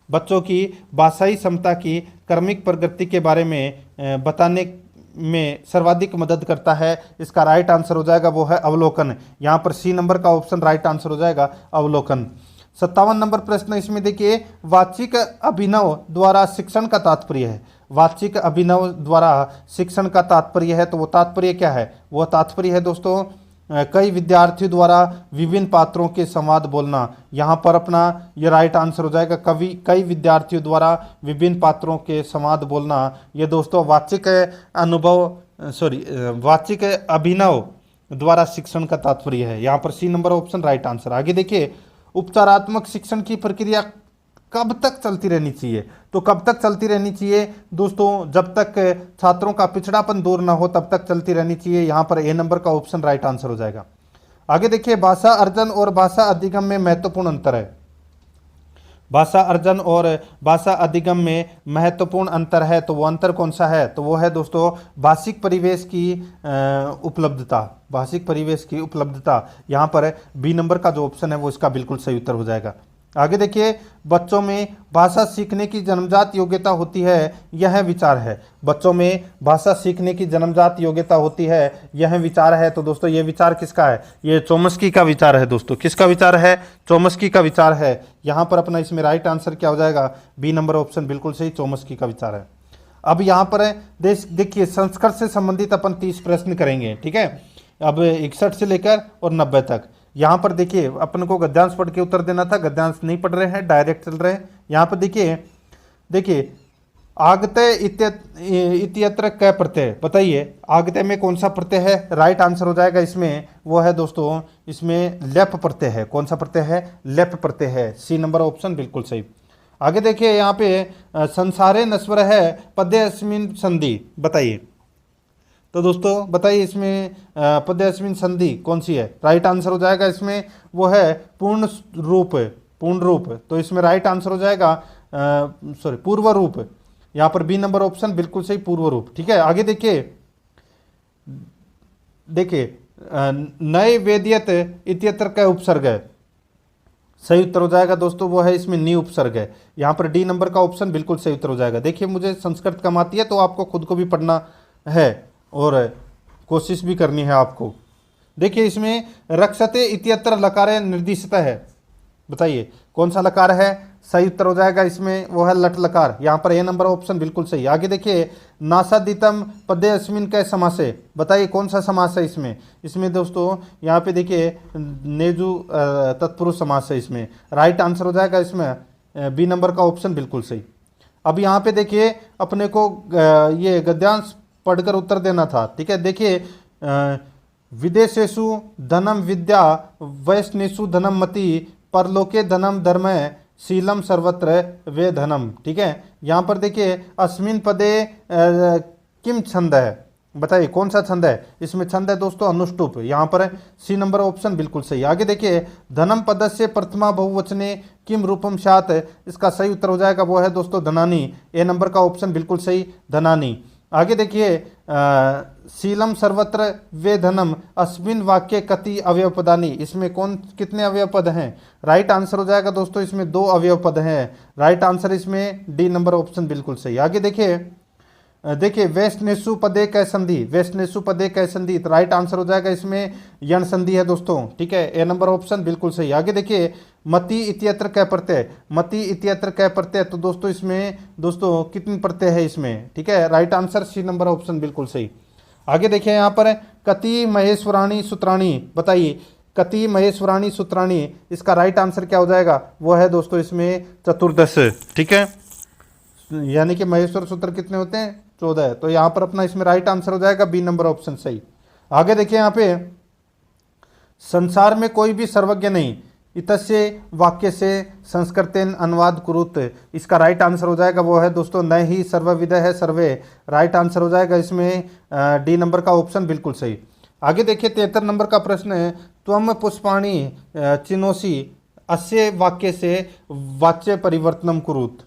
बच्चों की भाषाई क्षमता की क्रमिक प्रगति के बारे में बताने में सर्वाधिक मदद करता है। इसका राइट आंसर हो जाएगा वो है अवलोकन। यहाँ पर सी नंबर का ऑप्शन राइट आंसर हो जाएगा अवलोकन। 57 नंबर प्रश्न इसमें देखिए, वाचिक अभिनव द्वारा शिक्षण का तात्पर्य है। वाचिक अभिनव द्वारा शिक्षण का तात्पर्य है, तो वो तात्पर्य क्या है? वो तात्पर्य है दोस्तों कई विद्यार्थियों द्वारा विभिन्न पात्रों के संवाद बोलना। यहाँ पर अपना ये राइट आंसर हो जाएगा, कई विद्यार्थियों द्वारा विभिन्न पात्रों के संवाद बोलना। ये दोस्तों वाचिक अभिनव द्वारा शिक्षण का तात्पर्य है। यहाँ पर C number option right answer. आगे देखिए, उपचारात्मक शिक्षण की प्रक्रिया कब तक चलती रहनी चाहिए? तो कब तक चलती रहनी चाहिए दोस्तों? जब तक छात्रों का पिछड़ापन दूर ना हो तब तक चलती रहनी चाहिए। यहाँ पर ए नंबर का ऑप्शन राइट आंसर हो जाएगा। आगे देखिए, भाषा अर्जन और भाषा अधिगम में महत्वपूर्ण अंतर है। भाषा अर्जन और भाषा अधिगम में महत्वपूर्ण अंतर है, तो वो अंतर कौन सा है? तो वो है दोस्तों भाषिक परिवेश की उपलब्धता। भाषिक परिवेश की उपलब्धता, यहाँ पर बी नंबर का जो ऑप्शन है वो इसका बिल्कुल सही उत्तर हो जाएगा। आगे देखिए, बच्चों में भाषा सीखने की जन्मजात योग्यता होती है, यह विचार है। बच्चों में भाषा सीखने की जन्मजात योग्यता होती है, यह विचार है। तो दोस्तों ये विचार किसका है? ये चोम्स्की का विचार है दोस्तों। किसका विचार है? चोम्स्की का विचार है। यहाँ पर अपना इसमें राइट आंसर क्या हो जाएगा? बी नंबर ऑप्शन बिल्कुल सही, चोम्स्की का विचार है। अब यहाँ पर देखिए, संस्कृत से संबंधित अपन 30 प्रश्न करेंगे, ठीक है। अब 61 से लेकर और 90 तक। यहाँ पर देखिए, अपन को गद्यांश पढ़ के उत्तर देना था, गद्यांश नहीं पढ़ रहे हैं, डायरेक्ट चल रहे हैं। यहाँ पर देखिए आगते इत्यत्र क प्रत्यय, बताइए आगते में कौन सा प्रत्यय है? राइट आंसर हो जाएगा इसमें, वो है दोस्तों इसमें लेप प्रत्यय है। कौन सा प्रत्यय है? लेप प्रत्यय है। सी नंबर ऑप्शन बिल्कुल सही। आगे देखिए, यहाँ पे संसारे नश्वर है पद्य अस्मिन संधि, बताइए। तो दोस्तों बताइए इसमें पद्य अस्मिन संधि कौन सी है? राइट आंसर हो जाएगा इसमें, वो है पूर्ण रूप। पूर्ण रूप, तो इसमें राइट आंसर हो जाएगा पूर्व रूप। यहाँ पर बी नंबर ऑप्शन बिल्कुल सही, पूर्व रूप, ठीक है। आगे देखिए नए वेदियत इत्यत्र का उपसर्ग है, सही उत्तर हो जाएगा दोस्तों, वो है इसमें नी उपसर्ग है। यहाँ पर डी नंबर का ऑप्शन बिल्कुल सही उत्तर हो जाएगा। देखिए, मुझे संस्कृत कम आती है तो आपको खुद को भी पढ़ना है और कोशिश भी करनी है आपको। देखिए इसमें रक्षते इत्यत्र लकार निर्दिष्ट है, बताइए कौन सा लकार है? सही उत्तर हो जाएगा इसमें, वो है लट लकार। यहाँ पर ए नंबर ऑप्शन बिल्कुल सही। आगे देखिए, नासादितम पद्य अस्मिन का समास है, बताइए कौन सा समास है इसमें? इसमें दोस्तों यहाँ पे देखिए नेजु तत्पुरुष समास है इसमें। राइट आंसर हो जाएगा इसमें बी नंबर का ऑप्शन बिल्कुल सही। अब यहाँ पे देखिए, अपने को ये गद्यांश पढ़कर उत्तर देना था, ठीक है। देखिए विदेशेषु धनम विद्या वैष्णेषु धनम मति परलोके धनम धर्म शीलम सर्वत्र वे धनम, ठीक है। यहाँ पर देखिए अस्मिन पदे किम छंद है, बताइए कौन सा छंद है? इसमें छंद है दोस्तों अनुष्टुप। यहाँ पर सी नंबर ऑप्शन बिल्कुल सही। आगे देखिए, धनम पदस्य प्रथमा बहुवचने किम रूपम स्यात्, इसका सही उत्तर हो जाएगा, वो है दोस्तों धनानी। ए नंबर का ऑप्शन बिल्कुल सही, धनानी। आगे देखिए शीलम सर्वत्र वे धनम अस्मिन वाक्य कति अवयव पदानी, इसमें कितने अवयव पद हैं? राइट आंसर हो जाएगा दोस्तों इसमें 2 अवयव पद हैं। राइट आंसर इसमें डी नंबर ऑप्शन बिल्कुल सही। आगे देखिए वैष्णेषु पदे कै संधि, वैष्णेषु पदे कै संधि, तो राइट आंसर हो जाएगा इसमें यण संधि है दोस्तों, ठीक है। ए नंबर ऑप्शन बिल्कुल सही। आगे देखिए मति इत्यत्र कै प्रत्यय, मति इत्यत्र कै प्रत्यय, तो दोस्तों इसमें दोस्तों कितनी प्रत्यय है इसमें, ठीक है। Right answer C number option बिल्कुल सही। आगे देखिए यहाँ पर कति महेश्वराणी सूत्राणी, बताइए कति महेश्वराणी सूत्राणी, इसका राइट आंसर क्या हो जाएगा? वो है दोस्तों इसमें चतुर्दश, ठीक है। यानी कि महेश्वर सूत्र कितने होते हैं? 14। तो यहाँ पर अपना इसमें राइट आंसर हो जाएगा बी नंबर ऑप्शन सही। आगे देखिए यहाँ पे संसार में कोई भी सर्वज्ञ नहीं, इतस्य वाक्य से संस्कृतेन अनुवाद कुरुत, इसका राइट आंसर हो जाएगा, वो है दोस्तों न ही सर्वविद है सर्वे। राइट आंसर हो जाएगा इसमें डी नंबर का ऑप्शन बिल्कुल सही। आगे देखिए 73 नंबर का प्रश्न है, त्वम पुष्पाणी चिनोसी अस्य वाक्य से वाच्य परिवर्तनम कुरुत,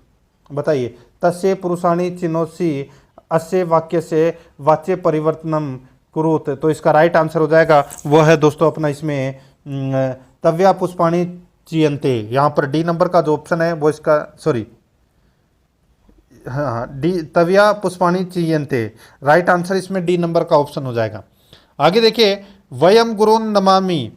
बताइए तस्य पुरुषाणी चिनोसी अस्य वाक्य से वाच्य परिवर्तनम कुरुत, तो इसका राइट आंसर हो जाएगा, वो है दोस्तों अपना इसमें तव्या पुष्पाणी चीयन्ते। यहाँ पर डी नंबर का जो ऑप्शन है वो इसका हाँ डी तव्या पुष्पाणी चीयन्ते, राइट आंसर इसमें डी नंबर का ऑप्शन हो जाएगा। आगे देखिए वयम गुरुन नमामि,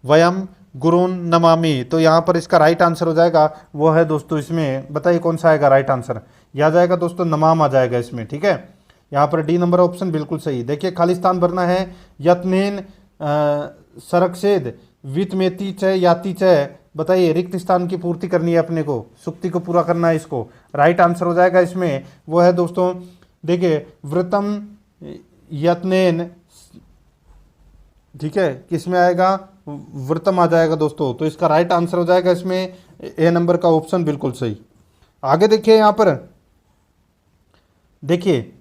वयम गुरुन नमामि, तो यहाँ पर इसका राइट आंसर हो जाएगा, वो है दोस्तों इसमें बताइए कौन सा आएगा राइट आंसर? यह आ जाएगा दोस्तों नमाम आ जाएगा इसमें, ठीक है। यहाँ पर डी नंबर ऑप्शन बिल्कुल सही। देखिए खाली स्थान भरना है, यत्नेन सरक्षेद वितमेति च याति च, बताइए रिक्त स्थान की पूर्ति करनी है अपने को, सुक्ति को पूरा करना है इसको। राइट आंसर हो जाएगा इसमें, वो है दोस्तों देखिए व्रतम यत्नेन, ठीक है, किसमें आएगा? व्रतम आ जाएगा दोस्तों, तो इसका राइट आंसर हो जाएगा इसमें ए नंबर का ऑप्शन बिल्कुल सही। आगे देखिए यहाँ पर, देखिए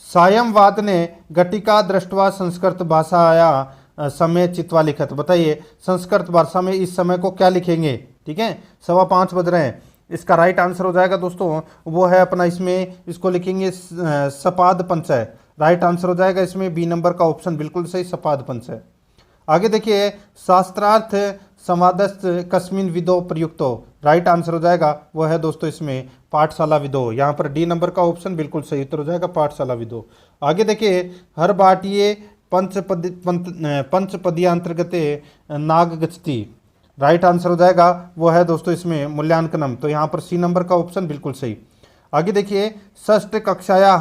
सायंवाद ने घटिका दृष्टवा संस्कृत भाषाया समय चित्वा लिखत। बताइए संस्कृत भाषा में इस समय को क्या लिखेंगे? ठीक है, 5:15 बज रहे हैं। इसका राइट आंसर हो जाएगा दोस्तों, वो है अपना, इसमें इसको लिखेंगे सपाद पंचय। राइट आंसर हो जाएगा इसमें बी नंबर का ऑप्शन बिल्कुल सही, सपाद पंचय। आगे देखिए शास्त्रार्थ संवादस्थ कस्मिन विदो प्रयुक्तो। राइट आंसर हो जाएगा वो है दोस्तों इसमें पाठशाला विदो। यहाँ पर डी नंबर का ऑप्शन बिल्कुल सही उत्तर हो जाएगा, पाठशाला विदो। आगे देखिए हर बाटिये पंचपदीयांतर्गते नाग गच्छति। राइट आंसर हो जाएगा वो है दोस्तों इसमें मूल्यांकनम। तो यहाँ पर सी नंबर का ऑप्शन बिल्कुल सही। आगे देखिए षष्ठ कक्षाया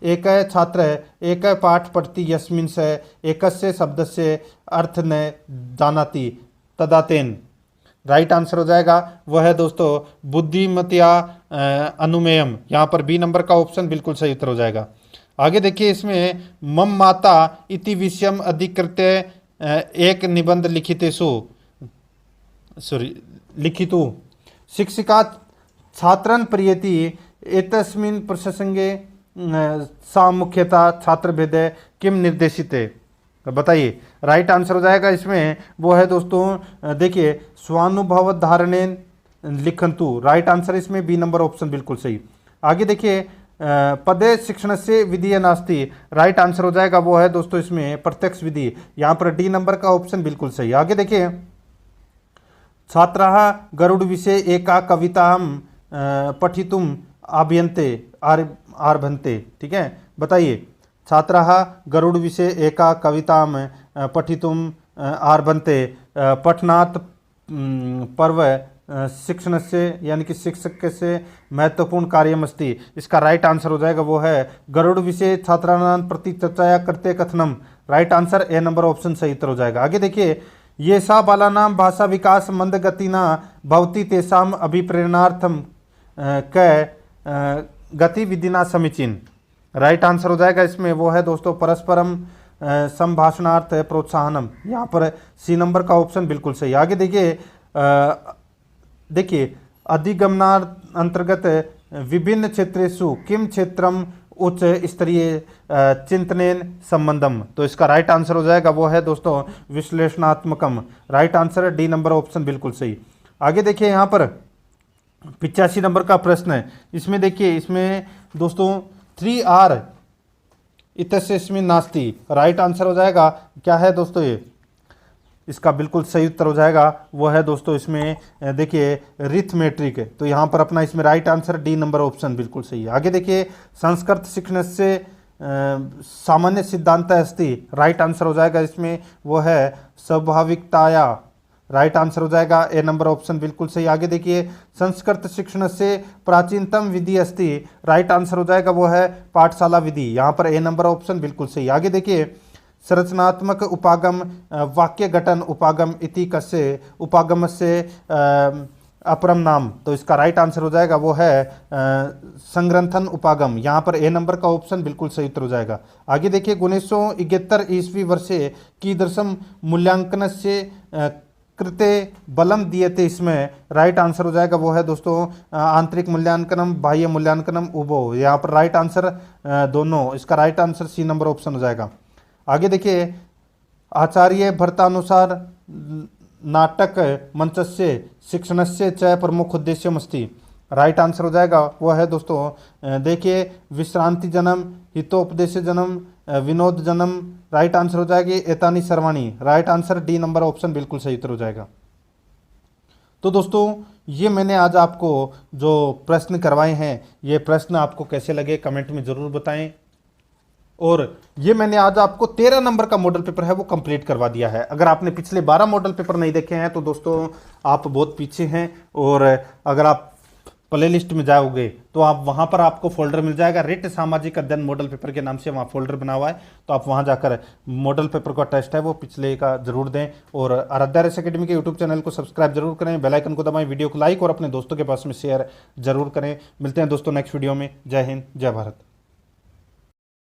एक छात्र एक पाठ पठति यस्मिन् स एकस्य शब्दस्य अर्थ न जानाति तदातेन। राइट आंसर हो जाएगा वह है दोस्तों बुद्धिमत्या अनुमेयम। यहाँ पर बी नंबर का ऑप्शन बिल्कुल सही उत्तर हो जाएगा। आगे देखिए इसमें मम माता इति विषयम अधिकृत्य एक निबंध लिखितु शिक्षिका छात्रन प्रियति एतस्मिन् प्रसंगे सा मुख्यतः छात्र भेदे किम निर्देशिते। बताइए राइट आंसर हो जाएगा इसमें वो है दोस्तों, देखिए स्वानुभव धारणेन लिखंतु। राइट आंसर इसमें बी नंबर ऑप्शन बिल्कुल सही। आगे देखिए पदे शिक्षण से विधि नास्ति। राइट आंसर हो जाएगा वो है दोस्तों इसमें प्रत्यक्ष विधि। यहाँ पर डी नंबर का ऑप्शन बिल्कुल सही। आगे देखिए छात्राः गरुड़ विषय एका कवितां पठितुम आरभन्ते। ठीक है, बताइए छात्राः गरुड़ विषय एका कवितां पठितुम आरभन्ते पठनात् पर्व शिक्षण से यानी कि शिक्षक से महत्वपूर्ण कार्यमस्ति। इसका राइट आंसर हो जाएगा वो है गरुड़ विषय छात्राणां प्रति चर्चाया करते कथनम। Right answer A number option सही उत्तर हो जाएगा। आगे देखिए ये सा बालानां भाषा विकास मंद गतिना भवति तेषां अभिप्रेरणार्थम क गतिविधिना समीचीन। राइट आंसर हो जाएगा इसमें वो है दोस्तों परस्परम संभाषणार्थ प्रोत्साहनम। यहाँ पर सी नंबर का ऑप्शन बिल्कुल सही। आगे देखिए अधिगमनार अंतर्गत विभिन्न क्षेत्रेषु किम क्षेत्रम उच्च स्तरीय चिंतनेन संबंधम। तो इसका राइट आंसर हो जाएगा वो है दोस्तों विश्लेषणात्मकम। Right answer D number option बिल्कुल सही। आगे देखिए यहाँ पर 85 नंबर का प्रश्न है। इसमें देखिए इसमें दोस्तों 3R इतस्मिन् नास्ति। राइट आंसर हो जाएगा क्या है दोस्तों, ये इसका बिल्कुल सही उत्तर हो जाएगा वो है दोस्तों इसमें देखिए रिथमेट्रिक। तो यहाँ पर अपना इसमें right answer D number option बिल्कुल सही है। आगे देखिए संस्कृत सीखने से सामान्य सिद्धांत अस्ति। राइट आंसर हो जाएगा इसमें वो है स्वाभाविकताया। राइट आंसर हो जाएगा ए नंबर ऑप्शन बिल्कुल सही। आगे देखिए संस्कृत शिक्षण से प्राचीनतम विधि अस्ति। राइट आंसर हो जाएगा वो है पाठशाला विधि। यहाँ पर ए नंबर ऑप्शन बिल्कुल सही। आगे देखिए संरचनात्मक उपागम वाक्य गठन उपागम इति कस्य उपागम से अपरम नाम। तो इसका राइट आंसर हो जाएगा वो है संग्रंथन उपागम। यहाँ पर ए नंबर का ऑप्शन बिल्कुल सही उत्तर हो जाएगा। आगे देखिए 1971 ईस्वी वर्षे कीदृशम मूल्यांकन से कृते बलम दिए थे। इसमें राइट आंसर हो जाएगा वो है दोस्तों आंतरिक मूल्यांकनम बाह्य मूल्यांकनम उभो। यहाँ पर राइट आंसर दोनों। इसका right answer C number option हो जाएगा। आगे देखिए आचार्य भरतानुसार नाटक मंचस्य शिक्षणस्य च प्रमुख उद्देश्यमस्ति। राइट आंसर हो जाएगा वो है दोस्तों देखिए विश्रांति जन्म हितोपदेश जन्म विनोद जन्म। राइट आंसर हो जाएगी एतानी सर्वाणी। Right answer D number option बिल्कुल सही उत्तर हो जाएगा। तो दोस्तों ये मैंने आज आपको जो प्रश्न करवाए हैं, ये प्रश्न आपको कैसे लगे कमेंट में ज़रूर बताएं। और ये मैंने आज आपको 13 नंबर का मॉडल पेपर है वो कंप्लीट करवा दिया है। अगर आपने पिछले 12 मॉडल पेपर नहीं देखे हैं तो दोस्तों आप बहुत पीछे हैं। और अगर आप प्ले लिस्ट में जाओगे तो आप वहाँ पर आपको फोल्डर मिल जाएगा रिट सामाजिक अध्ययन मॉडल पेपर के नाम से वहाँ फोल्डर बना हुआ है। तो आप वहाँ जाकर मॉडल पेपर का टेस्ट है वो पिछले का जरूर दें। और आराध्या रेस एकेडमी के यूट्यूब चैनल को सब्सक्राइब जरूर करें, बेल आइकन को दबाएं, वीडियो को लाइक और अपने दोस्तों के पास में शेयर जरूर करें। मिलते हैं दोस्तों नेक्स्ट वीडियो में। जय हिंद, जय भारत।